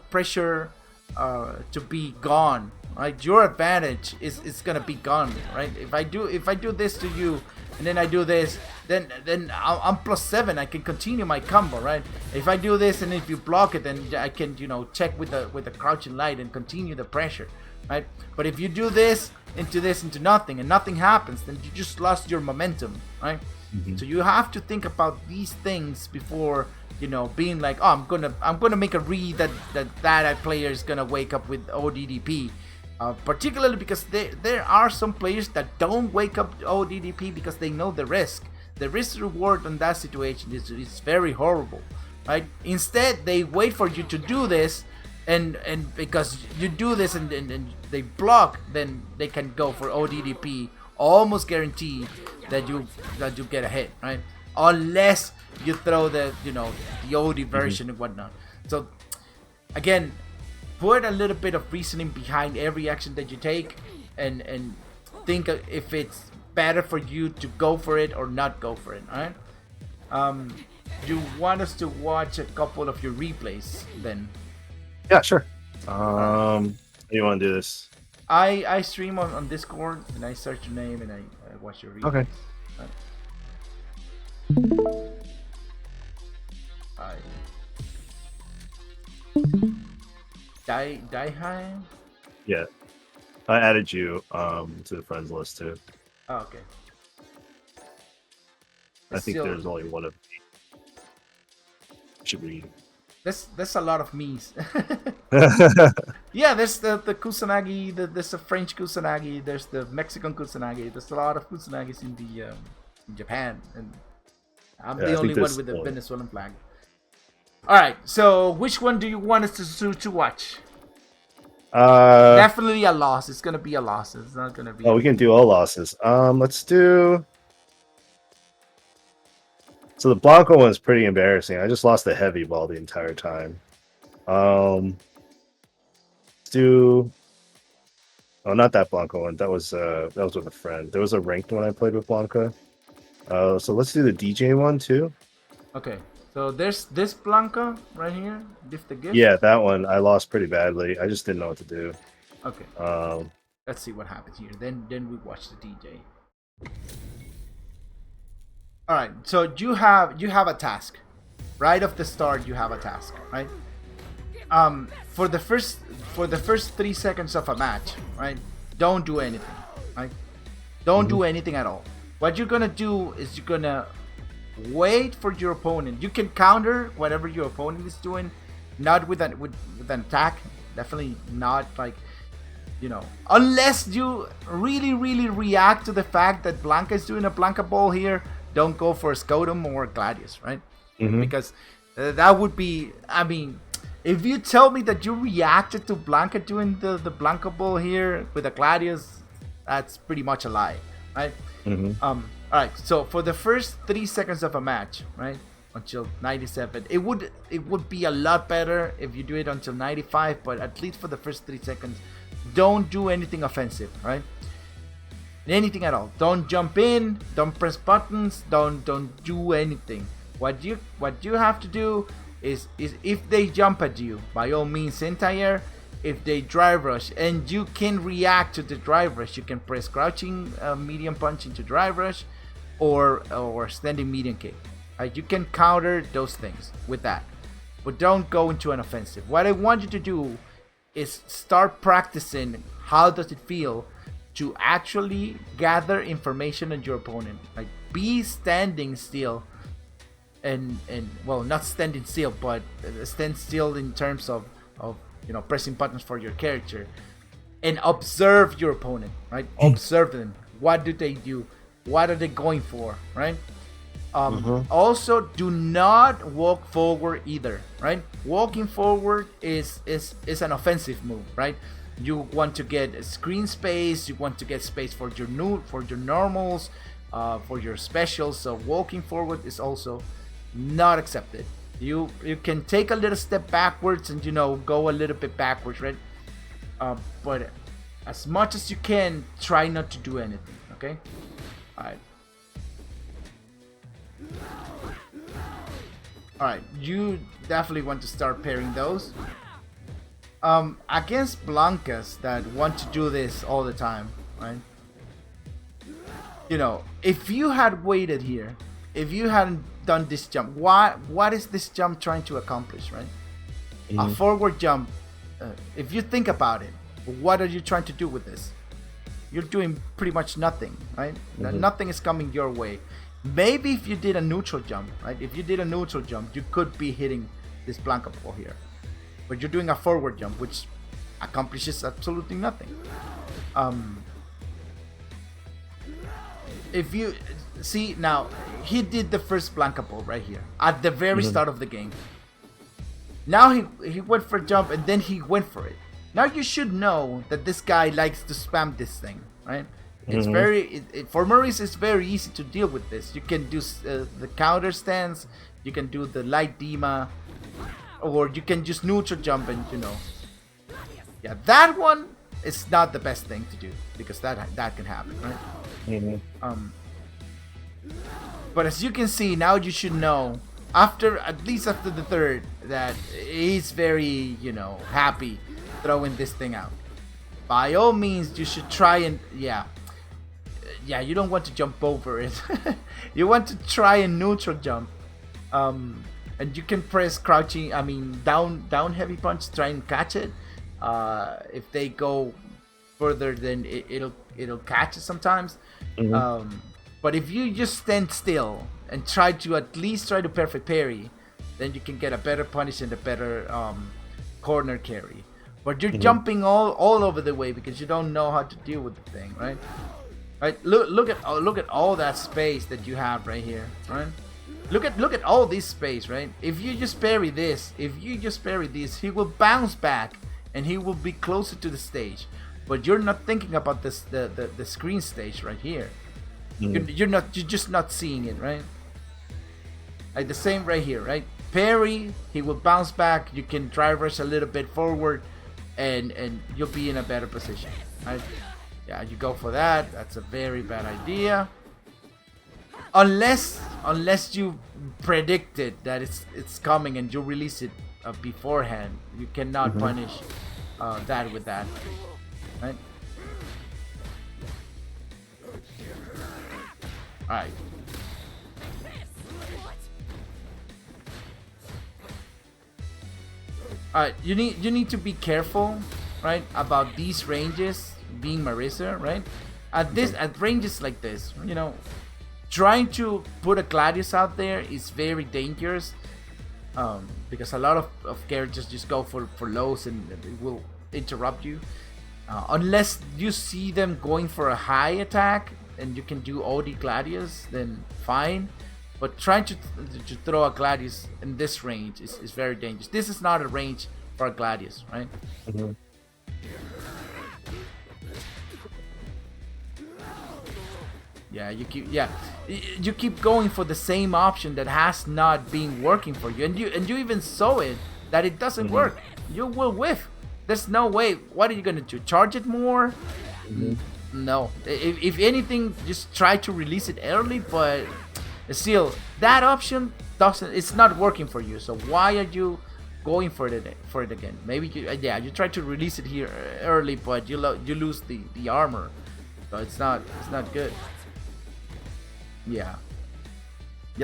pressure to be gone, right? Your advantage is gonna be gone, right? If I do this to you and then I do this, then I'm +7. I can continue my combo, right? If I do this and if you block it, then I can check with the crouching light and continue the pressure, right? But if you do this into nothing and nothing happens, then you just lost your momentum, right? So you have to think about these things before being like, oh, I'm gonna make a read that player is gonna wake up with ODDP. Particularly because there are some players that don't wake up ODDP because they know the risk. The risk reward on that situation is very horrible, right? Instead, they wait for you to do this, and because you do this and they block, then they can go for ODDP, almost guaranteed that you get a hit, right? Unless you throw the OD version and whatnot. So again, put a little bit of reasoning behind every action that you take, and think if it's better for you to go for it or not go for it. All right. You want us to watch a couple of your replays then? Yeah, sure. How do you want to do this? I stream on Discord, and I search your name and I watch your replays. Okay. Dihy? Yeah. I added you to the friends list too. Oh, okay. I think there's only one of me. Should we? There's a lot of me's. Yeah, there's the Kusanagi, there's the French Kusanagi, there's the Mexican Kusanagi, there's a lot of Kusanagis in Japan, and I'm the only one with the Venezuelan flag. Alright, so which one do you want us to watch? Definitely a loss. It's gonna be a loss. It's not gonna be. Oh, we can do all losses. Let's do. So the Blanco one's pretty embarrassing. I just lost the heavy ball the entire time. Let's do. Oh, not that Blanco one. That was with a friend. There was a ranked one I played with Blanca. So let's do the DJ one too. Okay. So there's this Blanca right here. Gift the gift. Yeah, that one I lost pretty badly. I just didn't know what to do. Okay. Let's see what happens here. Then we watch the DJ. All right. So you have a task. Right off the start, you have a task, right? For the first 3 seconds of a match, right? Don't do anything, right? Don't do anything at all. What you're gonna do is you're gonna wait for your opponent. You can counter whatever your opponent is doing, not with an attack. Definitely not like unless you really react to the fact that Blanca is doing a Blanca ball here, don't go for a Scotum or Gladius, right? Because that would be, I mean, if you tell me that you reacted to Blanca doing the Blanca ball here with a Gladius, that's pretty much a lie, right? All right, so for the first 3 seconds of a match, right, until 97, it would be a lot better if you do it until 95, but at least for the first 3 seconds, don't do anything offensive, right? Anything at all. Don't jump in, don't press buttons, don't do anything. What you have to do is if they jump at you, by all means anti-air. If they drive rush and you can react to the drive rush, you can press crouching medium punch into drive rush or standing medium kick. Right? You can counter those things with that, but don't go into an offensive. What I want you to do is start practicing how does it feel to actually gather information on your opponent. Like, be standing still and well, not standing still, but stand still in terms of pressing buttons for your character, and observe your opponent, right? Observe them. What do they do? What are they going for, right? Also, do not walk forward either, right? Walking forward is an offensive move, right? You want to get screen space, you want to get space for your normals, for your specials. So walking forward is also not accepted. You can take a little step backwards and go a little bit backwards, right? But as much as you can, try not to do anything. Okay. All right. You definitely want to start pairing those. Against Blancas that want to do this all the time, right? If you had waited here, if you hadn't done this jump, what is this jump trying to accomplish, right? A forward jump. If you think about it, what are you trying to do with this? You're doing pretty much nothing, right? Nothing is coming your way. Maybe if you did a neutral jump, right? If you did a neutral jump, you could be hitting this Blanca ball here. But you're doing a forward jump, which accomplishes absolutely nothing. If you see now, he did the first Blanca ball right here at the very start of the game. Now he went for a jump and then he went for it. Now you should know that this guy likes to spam this thing, right? It's for Maurice, it's very easy to deal with this. You can do the counter stance, you can do the light Dima, or you can just neutral jump and yeah, that one is not the best thing to do because that can happen, right? But as you can see, now you should know at least after the third that he's very happy throwing this thing out. By all means, you should try and you don't want to jump over it. You want to try a neutral jump. And you can press crouching, down heavy punch, try and catch it. If they go further, then it'll catch it sometimes. But if you just stand still and try to perfect parry, then you can get a better punish and a better corner carry. But you're jumping all over the way because you don't know how to deal with the thing, right? Right. Look at all that space that you have right here, right? Look at all this space, right? If you just parry this, he will bounce back and he will be closer to the stage. But you're not thinking about this the screen stage right here. You're just not seeing it, right? Like the same right here, right? Parry, he will bounce back. You can drive rush a little bit forward, and you'll be in a better position, right? Yeah, you go for that. That's a very bad idea. Unless you predicted that it's coming and you release it beforehand, you cannot punish that with that, right? All right. All right. You need to be careful, right, about these ranges being Marisa, right? At ranges like this, trying to put a Gladius out there is very dangerous because a lot of characters just go for lows and it will interrupt you. Unless you see them going for a high attack and you can do OD Gladius, then fine. But trying to throw a Gladius in this range is very dangerous. This is not a range for a Gladius, right? Mm-hmm. Yeah, you keep going for the same option that has not been working for you, and you even saw it that it doesn't work. You will whiff. There's no way. What are you gonna do? Charge it more? No. If anything, just try to release it early. But still, that option doesn't. It's not working for you. So why are you going for it again? Maybe you try to release it here early, but you lose the armor. So it's not good. Yeah.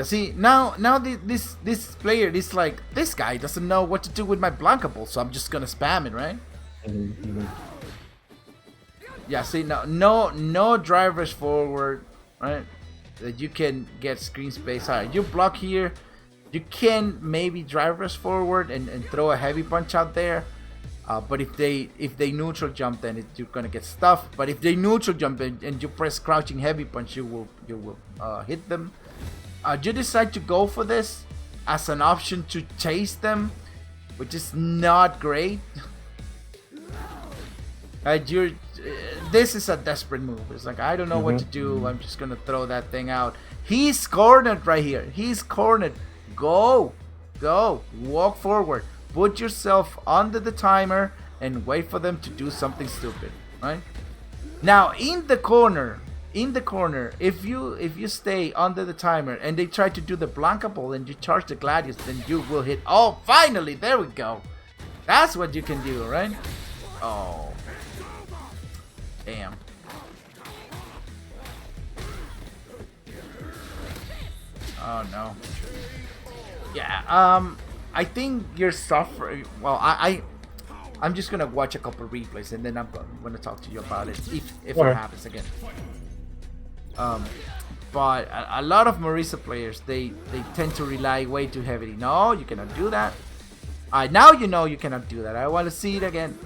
See, now this player is like, this guy doesn't know what to do with my Blankable, so I'm just gonna spam it, right? Mm-hmm. Yeah, see, no drivers forward, right? That you can get screen space. Alright, you block here, you can maybe drivers forward and throw a heavy punch out there. But if they neutral jump, then you're gonna get stuffed. But if they neutral jump and you press crouching heavy punch, you will hit them. You decide to go for this as an option to chase them, which is not great. This is a desperate move. It's like, I don't know what to do. I'm just gonna throw that thing out. He's cornered right here. He's cornered. Go, walk forward. Put yourself under the timer and wait for them to do something stupid, right? Now in the corner, if you stay under the timer and they try to do the Blankable and you charge the Gladius, then you will hit. Oh, finally, there we go. That's what you can do, right? Oh, damn. Oh no. Yeah. I think you're suffering. Well, I'm just gonna watch a couple replays and then I'm gonna talk to you about it if it happens again. But a lot of Marisa players, they tend to rely way too heavily. No, you cannot do that. Now you know you cannot do that. I want to see it again.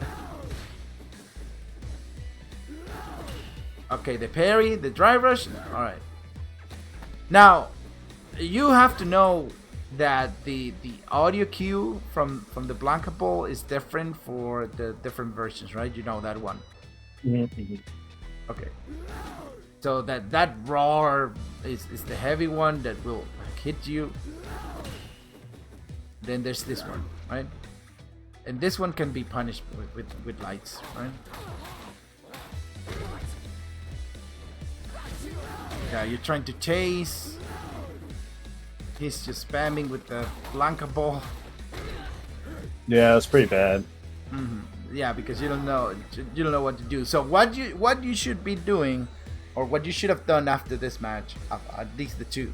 Okay, the parry, the drive rush. All right. Now you have to know that the audio cue from the Blankable is different for the different versions, right? You know that one. Mm-hmm. Okay. So that roar is the heavy one that will hit you. Then there's this one, right? And this one can be punished with lights, right? Yeah, you're trying to chase. He's just spamming with the Blankable. Yeah, it's pretty bad. Yeah, because you don't know what to do. So what you should be doing, or what you should have done after this match, at least the two,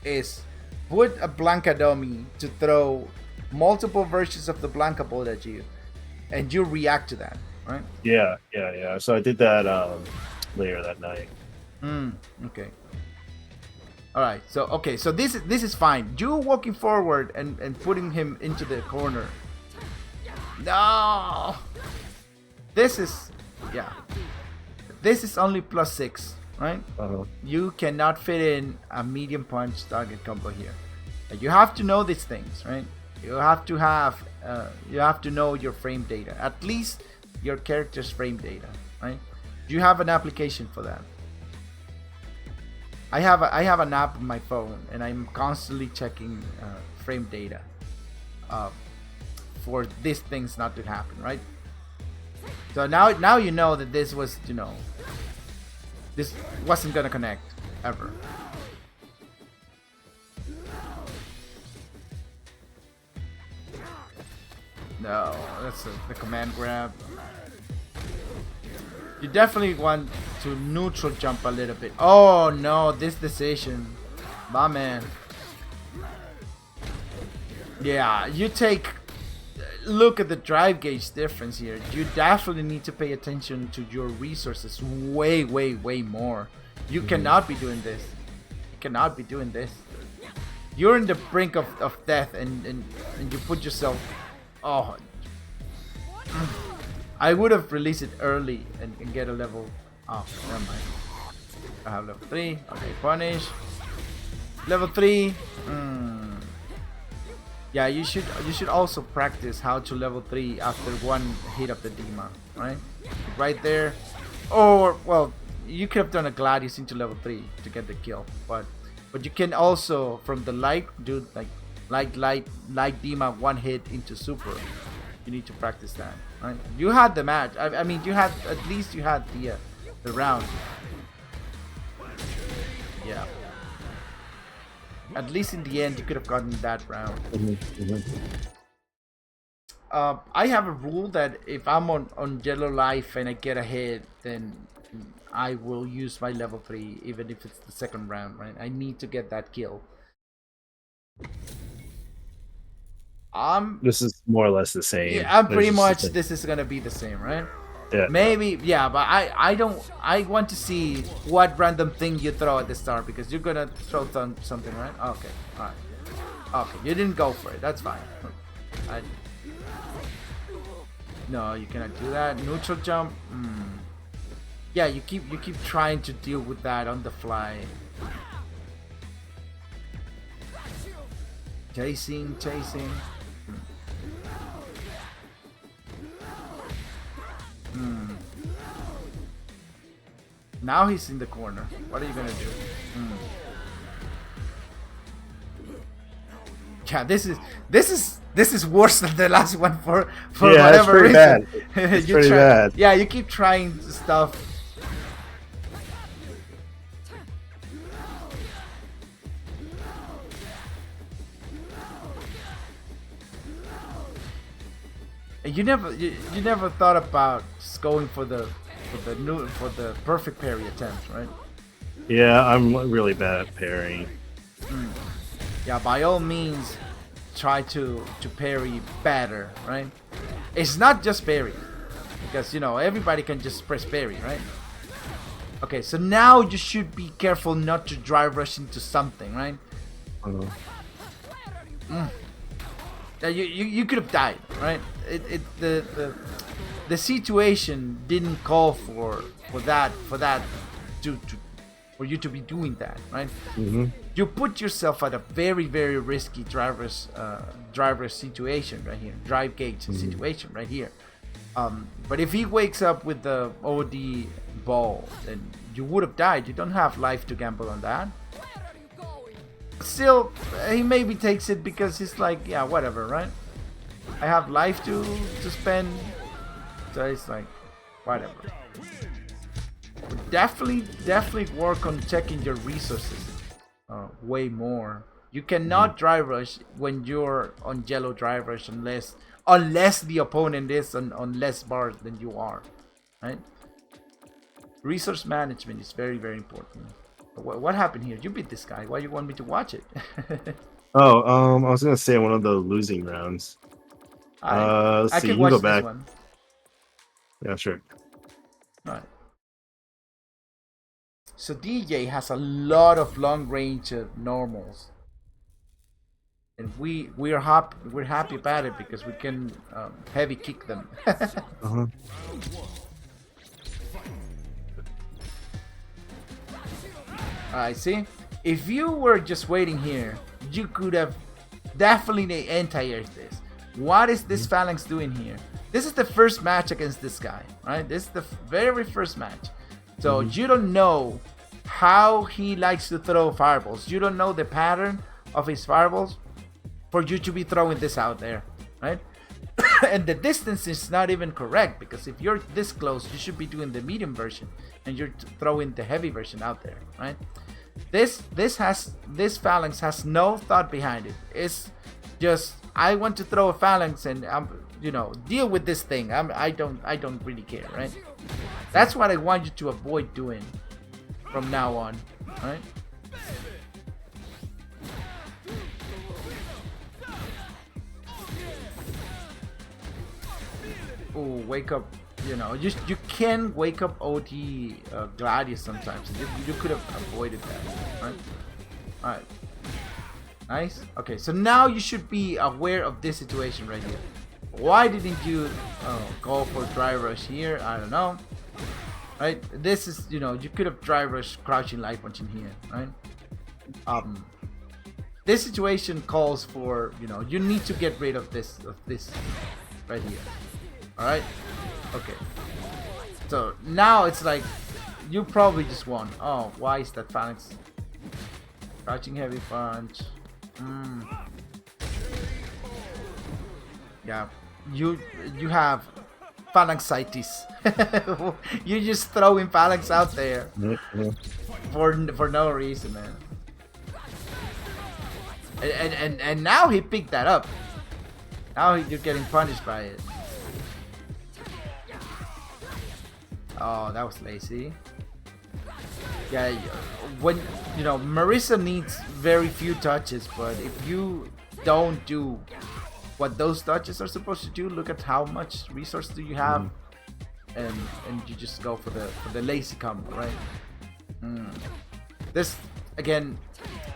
is put a Blanka dummy to throw multiple versions of the Blankable at you, and you react to that, right? Yeah. So I did that later that night. Okay. All right. So this is fine. You walking forward and putting him into the corner. No. This is only +6, right? You cannot fit in a medium punch target combo here. You have to know these things, right? You have to know your frame data, at least your character's frame data, right? Do you have an application for that? I have an app on my phone, and I'm constantly checking frame data for these things not to happen, right? So now you know that this was, this wasn't gonna connect ever. No, that's the command grab. You definitely want to neutral jump a little bit. Oh no, this decision. My man. Yeah, look at the drive gauge difference here. You definitely need to pay attention to your resources way more. You cannot be doing this. You cannot be doing this. You're in the brink of death and you put yourself... Oh. I would have released it early and get a level. Oh, never mind. I have level 3. Okay, punish. Level 3. Yeah, you should also practice how to level 3 after one hit of the Dima, right? Right there. Or well, you could have done a Gladius into level 3 to get the kill, but you can also from the light do like light Dima one hit into super. You need to practice that, right? You had the match. I mean, you had at least you had the round. Yeah. At least in the end, you could have gotten that round. I have a rule that if I'm on yellow life and I get a hit, then I will use my level 3, even if it's the second round, right? I need to get that kill. This is more or less the same. Yeah, I'm pretty much. This is gonna be the same, right? Yeah. Maybe, yeah, but I don't. I want to see what random thing you throw at the start because you're gonna throw something, right? Okay, all right. Okay, you didn't go for it. That's fine. No, you cannot do that. Neutral jump. Yeah, you keep trying to deal with that on the fly. Chasing. Now he's in the corner. What are you gonna do? Yeah, this is worse than the last one for yeah, whatever reason. Bad. It's pretty bad. Yeah, you keep trying stuff. You never thought about just going for the perfect parry attempt, right? Yeah, I'm really bad at parrying. Yeah, by all means, try to parry better, right? It's not just parry, because everybody can just press parry, right? Okay, so now you should be careful not to drive rush into something, right? Yeah, you could have died, right? The situation didn't call for you to be doing that, right? You put yourself at a very, very risky driver situation right here, drive gate situation right here. But if he wakes up with the OD ball, then you would have died. You don't have life to gamble on that. Still, he maybe takes it because he's like, yeah, whatever, right? I have life to spend, so it's like, whatever. But definitely work on checking your resources way more. You cannot drive rush when you're on yellow drive rush unless the opponent is on less bars than you are, right? Resource management is very, very important. What happened here? You beat this guy. Why do you want me to watch it? I was gonna say one of the losing rounds. Let's I see. can You watch go this back. one. Yeah, sure. Alright. So DJ has a lot of long range normals, and we're happy about it because we can heavy kick them. Alright, see? If you were just waiting here, you could have definitely anti-aired this. What is this Phalanx doing here? This is the first match against this guy, right? This is the very first match. So you don't know how he likes to throw fireballs. You don't know the pattern of his fireballs for you to be throwing this out there, right? And the distance is not even correct because if you're this close, you should be doing the medium version and you're throwing the heavy version out there, right? This Phalanx has no thought behind it. It's just I want to throw a Phalanx and deal with this thing. I don't really care, right? That's what I want you to avoid doing from now on, right? Oh, wake up! You can wake up OT Gladius sometimes. You could have avoided that, right? All right. Nice. Okay, so now you should be aware of this situation right here. Why didn't you go for dry rush here? I don't know. Right? This is, you know, you could have dry rush crouching light punch in here, right? This situation calls for, you know, you need to get rid of this right here. All right? Okay. So now it's like you probably just won. Oh, why is that phalanx? Crouching heavy punch. Yeah, you have phalanxitis. You're just throwing phalanx out there for no reason, man. And now he picked that up. Now you're getting punished by it. Oh, that was lazy. Yeah, when you know Marisa needs very few touches, but if you don't do what those touches are supposed to do, look at how much resource do you have, and you just go for the lazy combo, right? This again,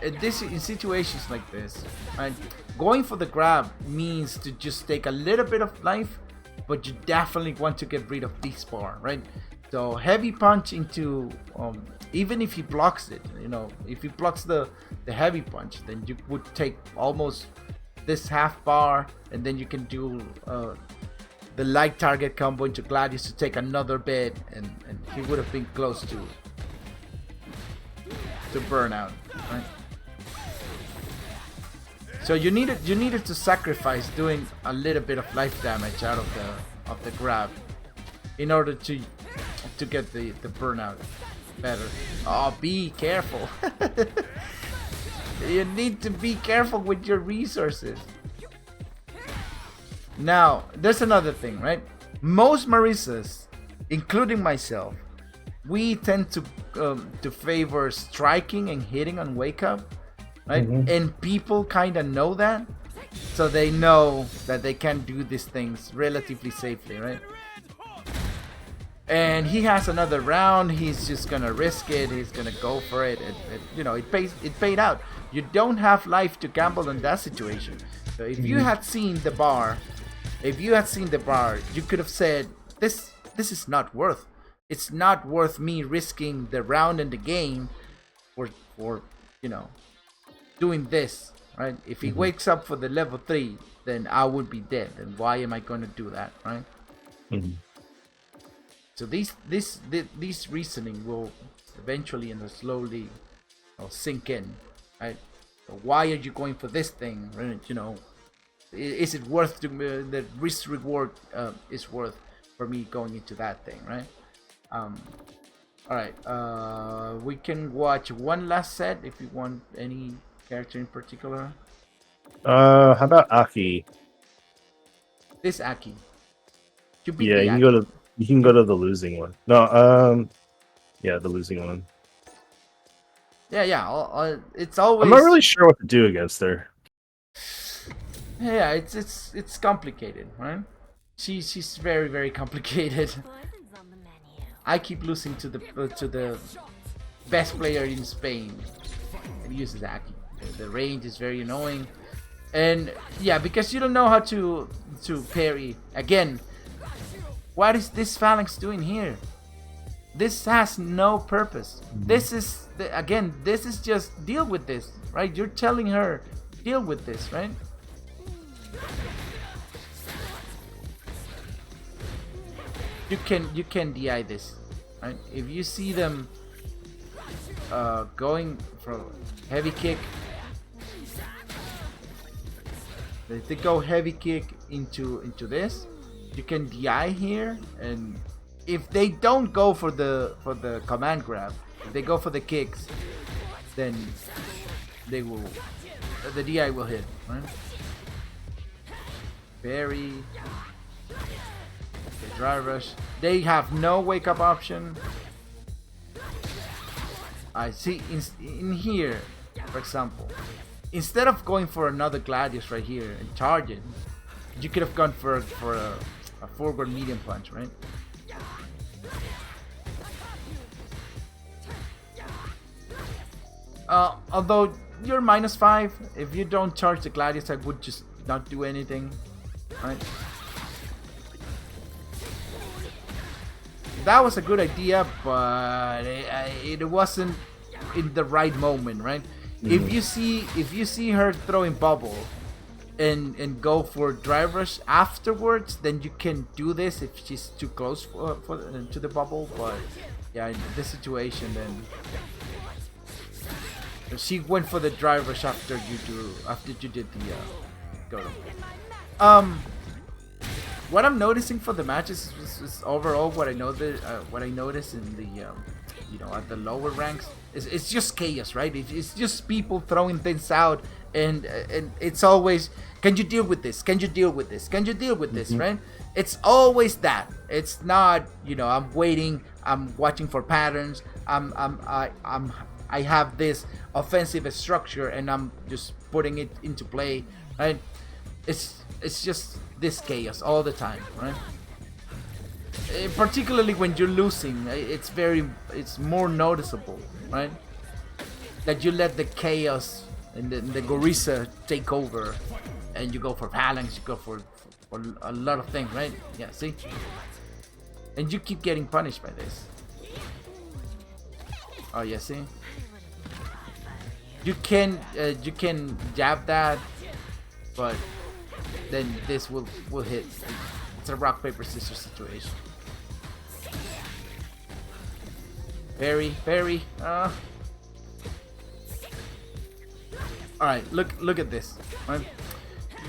in situations like this, right? Going for the grab means to just take a little bit of life, but you definitely want to get rid of this bar, right? So heavy punch into even if he blocks it, you know, if he blocks the heavy punch, then you would take almost this half bar, and then you can do the light target combo into Gladius to take another bit, and he would have been close to burnout, right? So you needed to sacrifice doing a little bit of life damage out of the grab in order to get the burnout better. Oh, be careful. You need to be careful with your resources. Now, there's another thing, right? Most Marisas, including myself, we tend to favor striking and hitting on wake up, right? And people kind of know that, so they know that they can do these things relatively safely, right? And he has another round. He's just gonna risk it. He's gonna go for it. You know, it paid out. You don't have life to gamble in that situation. So if you had seen the bar, you could have said, this is not worth. It's not worth me risking the round in the game for you know, doing this, right? If he wakes up for the level 3, then I would be dead. And why am I gonna do that, right? So this reasoning will eventually and slowly sink in, right? So why are you going for this thing? Right? You know, is it worth the risk reward is worth for me going into that thing, right? All right. We can watch one last set if you want any character in particular. How about Aki? This Aki. You can go to the losing one. No, yeah, the losing one. Yeah. It's always. I'm not really sure what to do against her. Yeah, it's complicated, right? She's very, very complicated. I keep losing to the best player in Spain. It uses Aki. The range is very annoying, and yeah, because you don't know how to parry. Again, what is this phalanx doing here? This has no purpose. This is this is just deal with this, right? You're telling her deal with this, right? You can DI this, right? If you see them going for heavy kick, if they go heavy kick into this, you can DI here, and if they don't go for the command grab, if they go for the kicks, then the DI will hit, right? Very dry rush. They have no wake up option. I see in here, for example, instead of going for another Gladius right here and charge it, you could have gone for a forward medium punch, right? Although you're -5, if you don't charge the Gladius, I would just not do anything, right? that was a good idea, but it wasn't in the right moment, right? If you see her throwing bubble and go for drive rush afterwards, then you can do this if she's too close to the bubble. But yeah, in this situation, then she went for the drive rush after you did the go to. What I'm noticing for the matches is overall what I know what I notice in the at the lower ranks is it's just chaos, right? It's just people throwing things out, and it's always, can you deal with this? Can you deal with this? Can you deal with this? Right? It's always that. It's not I'm waiting. I'm watching for patterns. I have this offensive structure and I'm just putting it into play, right? It's just this chaos all the time, right? Particularly when you're losing, it's more noticeable, right? That you let the chaos and the Marisa take over, and you go for phalanx, you go for a lot of things, right? Yeah, see? And you keep getting punished by this. Oh yeah, see? You can jab that, but then this will hit. It's a rock paper scissors situation. Very. All right, look at this. Right?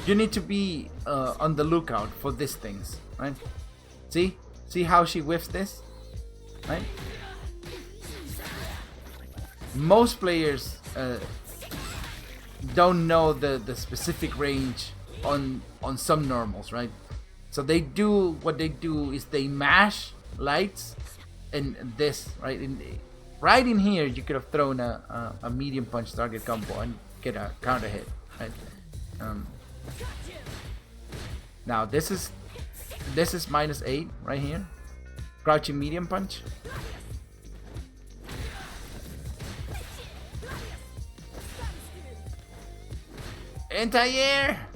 You need to be on the lookout for these things, right? See how she whiffs this, right? Most players don't know the specific range on some normals, right? So what they do is they mash lights and this, right? Right in here, you could have thrown a medium punch target combo and get a counter hit, right? Now this is -8 right here. Crouching medium punch. Anti-air.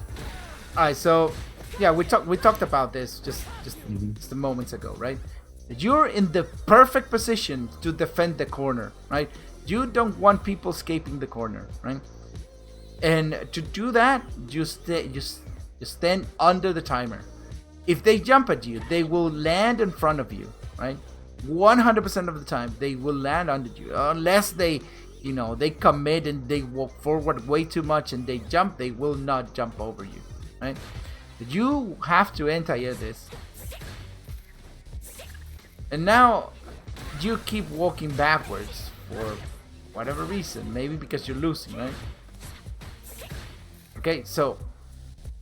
All right, so yeah, we talked about this just a moments ago, right? You're in the perfect position to defend the corner, right? You don't want people escaping the corner, right? And to do that, you stand under the timer. If they jump at you, they will land in front of you, right? 100% of the time, they will land under you, unless they commit and they walk forward way too much and they jump. They will not jump over you, right? But you have to anti-air this. And now you keep walking backwards for whatever reason, maybe because you're losing, right? Okay, so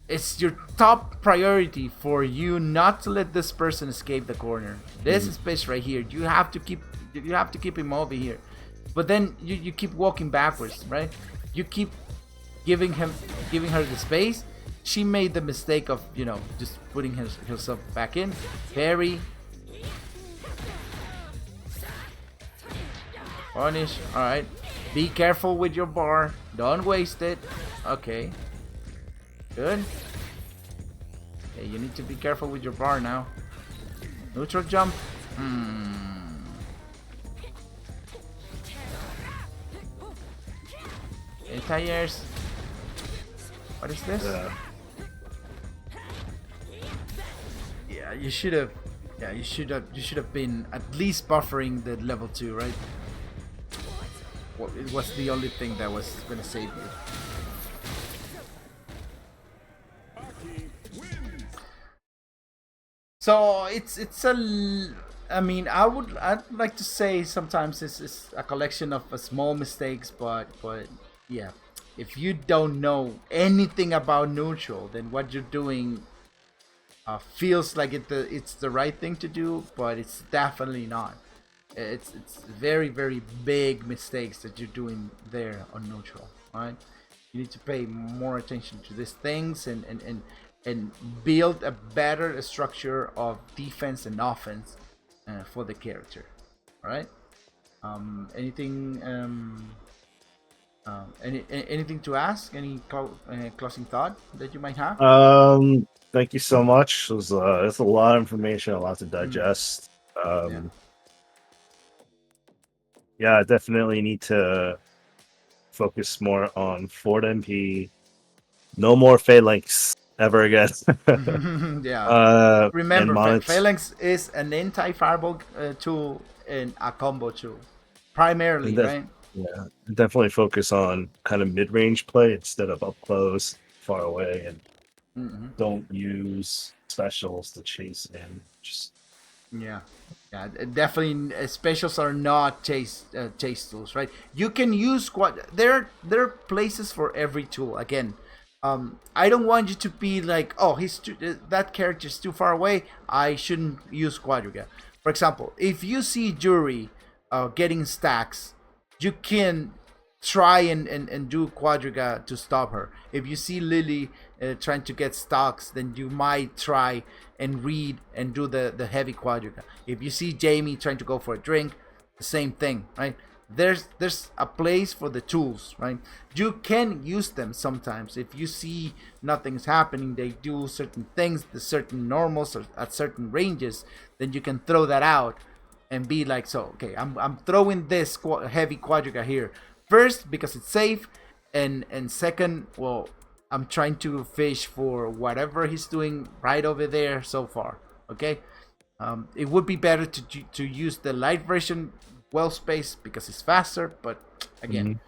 it's your top priority for you not to let this person escape the corner. This space right here, you have to keep him over here. But then you keep walking backwards, right? You keep giving her the space. She made the mistake of just putting herself back in. Parry. Punish. All right. Be careful with your bar. Don't waste it. Okay. Good. Okay, you need to be careful with your bar now. Neutral jump. Anti-airs. What is this? Yeah, you should have. Yeah, you should have been at least buffering the level 2, right? Well, it was the only thing that was gonna save you. So I'd like to say sometimes it's a collection of small mistakes, but yeah, if you don't know anything about neutral, then what you're doing feels like it's the right thing to do, but it's definitely not. It's very, very big mistakes that you're doing there on neutral. All right, you need to pay more attention to these things and build a better structure of defense and offense for the character. All right. Anything to ask? Any closing thought that you might have? Thank you so much. It's a lot of information, a lot to digest. Um, yeah, I definitely need to focus more on Ford MP. No more phalanx ever again. Yeah. And Remember, monet. Phalanx is an anti-fireball tool and a combo tool, And primarily, def- right? yeah, definitely focus on kind of mid-range play instead of up close, far away, and Hmm. don't use specials to chase in. Just Yeah, yeah, definitely. Specials are not chase tools, right? You can use squad. There are places for every tool. Again, I don't want you to be like, oh, that character's too far away. I shouldn't use Quadriga. For example, if you see Jury getting stacks, you can try and do Quadriga to stop her. If you see Lily trying to get stocks, then you might try and read and do the heavy Quadriga. If you see Jamie trying to go for a drink, the same thing, right? There's a place for the tools, right? You can use them sometimes. If you see nothing's happening, they do certain things, the certain normals or at certain ranges, then you can throw that out and be like, so okay, I'm throwing this heavy Quadriga here first because it's safe, and second, well, I'm trying to fish for whatever he's doing right over there so far. Okay, it would be better to use the light version well spaced because it's faster, but again,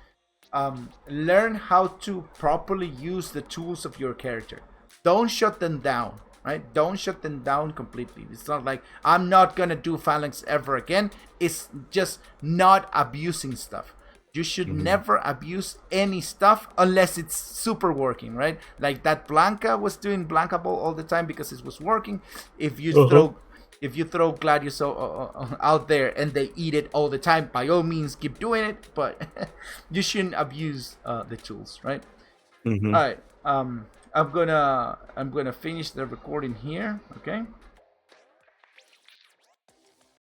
mhm. learn how to properly use the tools of your character. Don't shut them down, right? Don't shut them down completely. It's not like I'm not gonna do phalanx ever again. It's just not abusing stuff. You should never abuse any stuff unless it's super working, right? Like that Blanca was doing Blanca Ball all the time because it was working. If you Uh-huh. throw Gladius out there and they eat it all the time, by all means keep doing it, but you shouldn't abuse the tools, right? Mhm. All right. I'm gonna finish the recording here. Okay.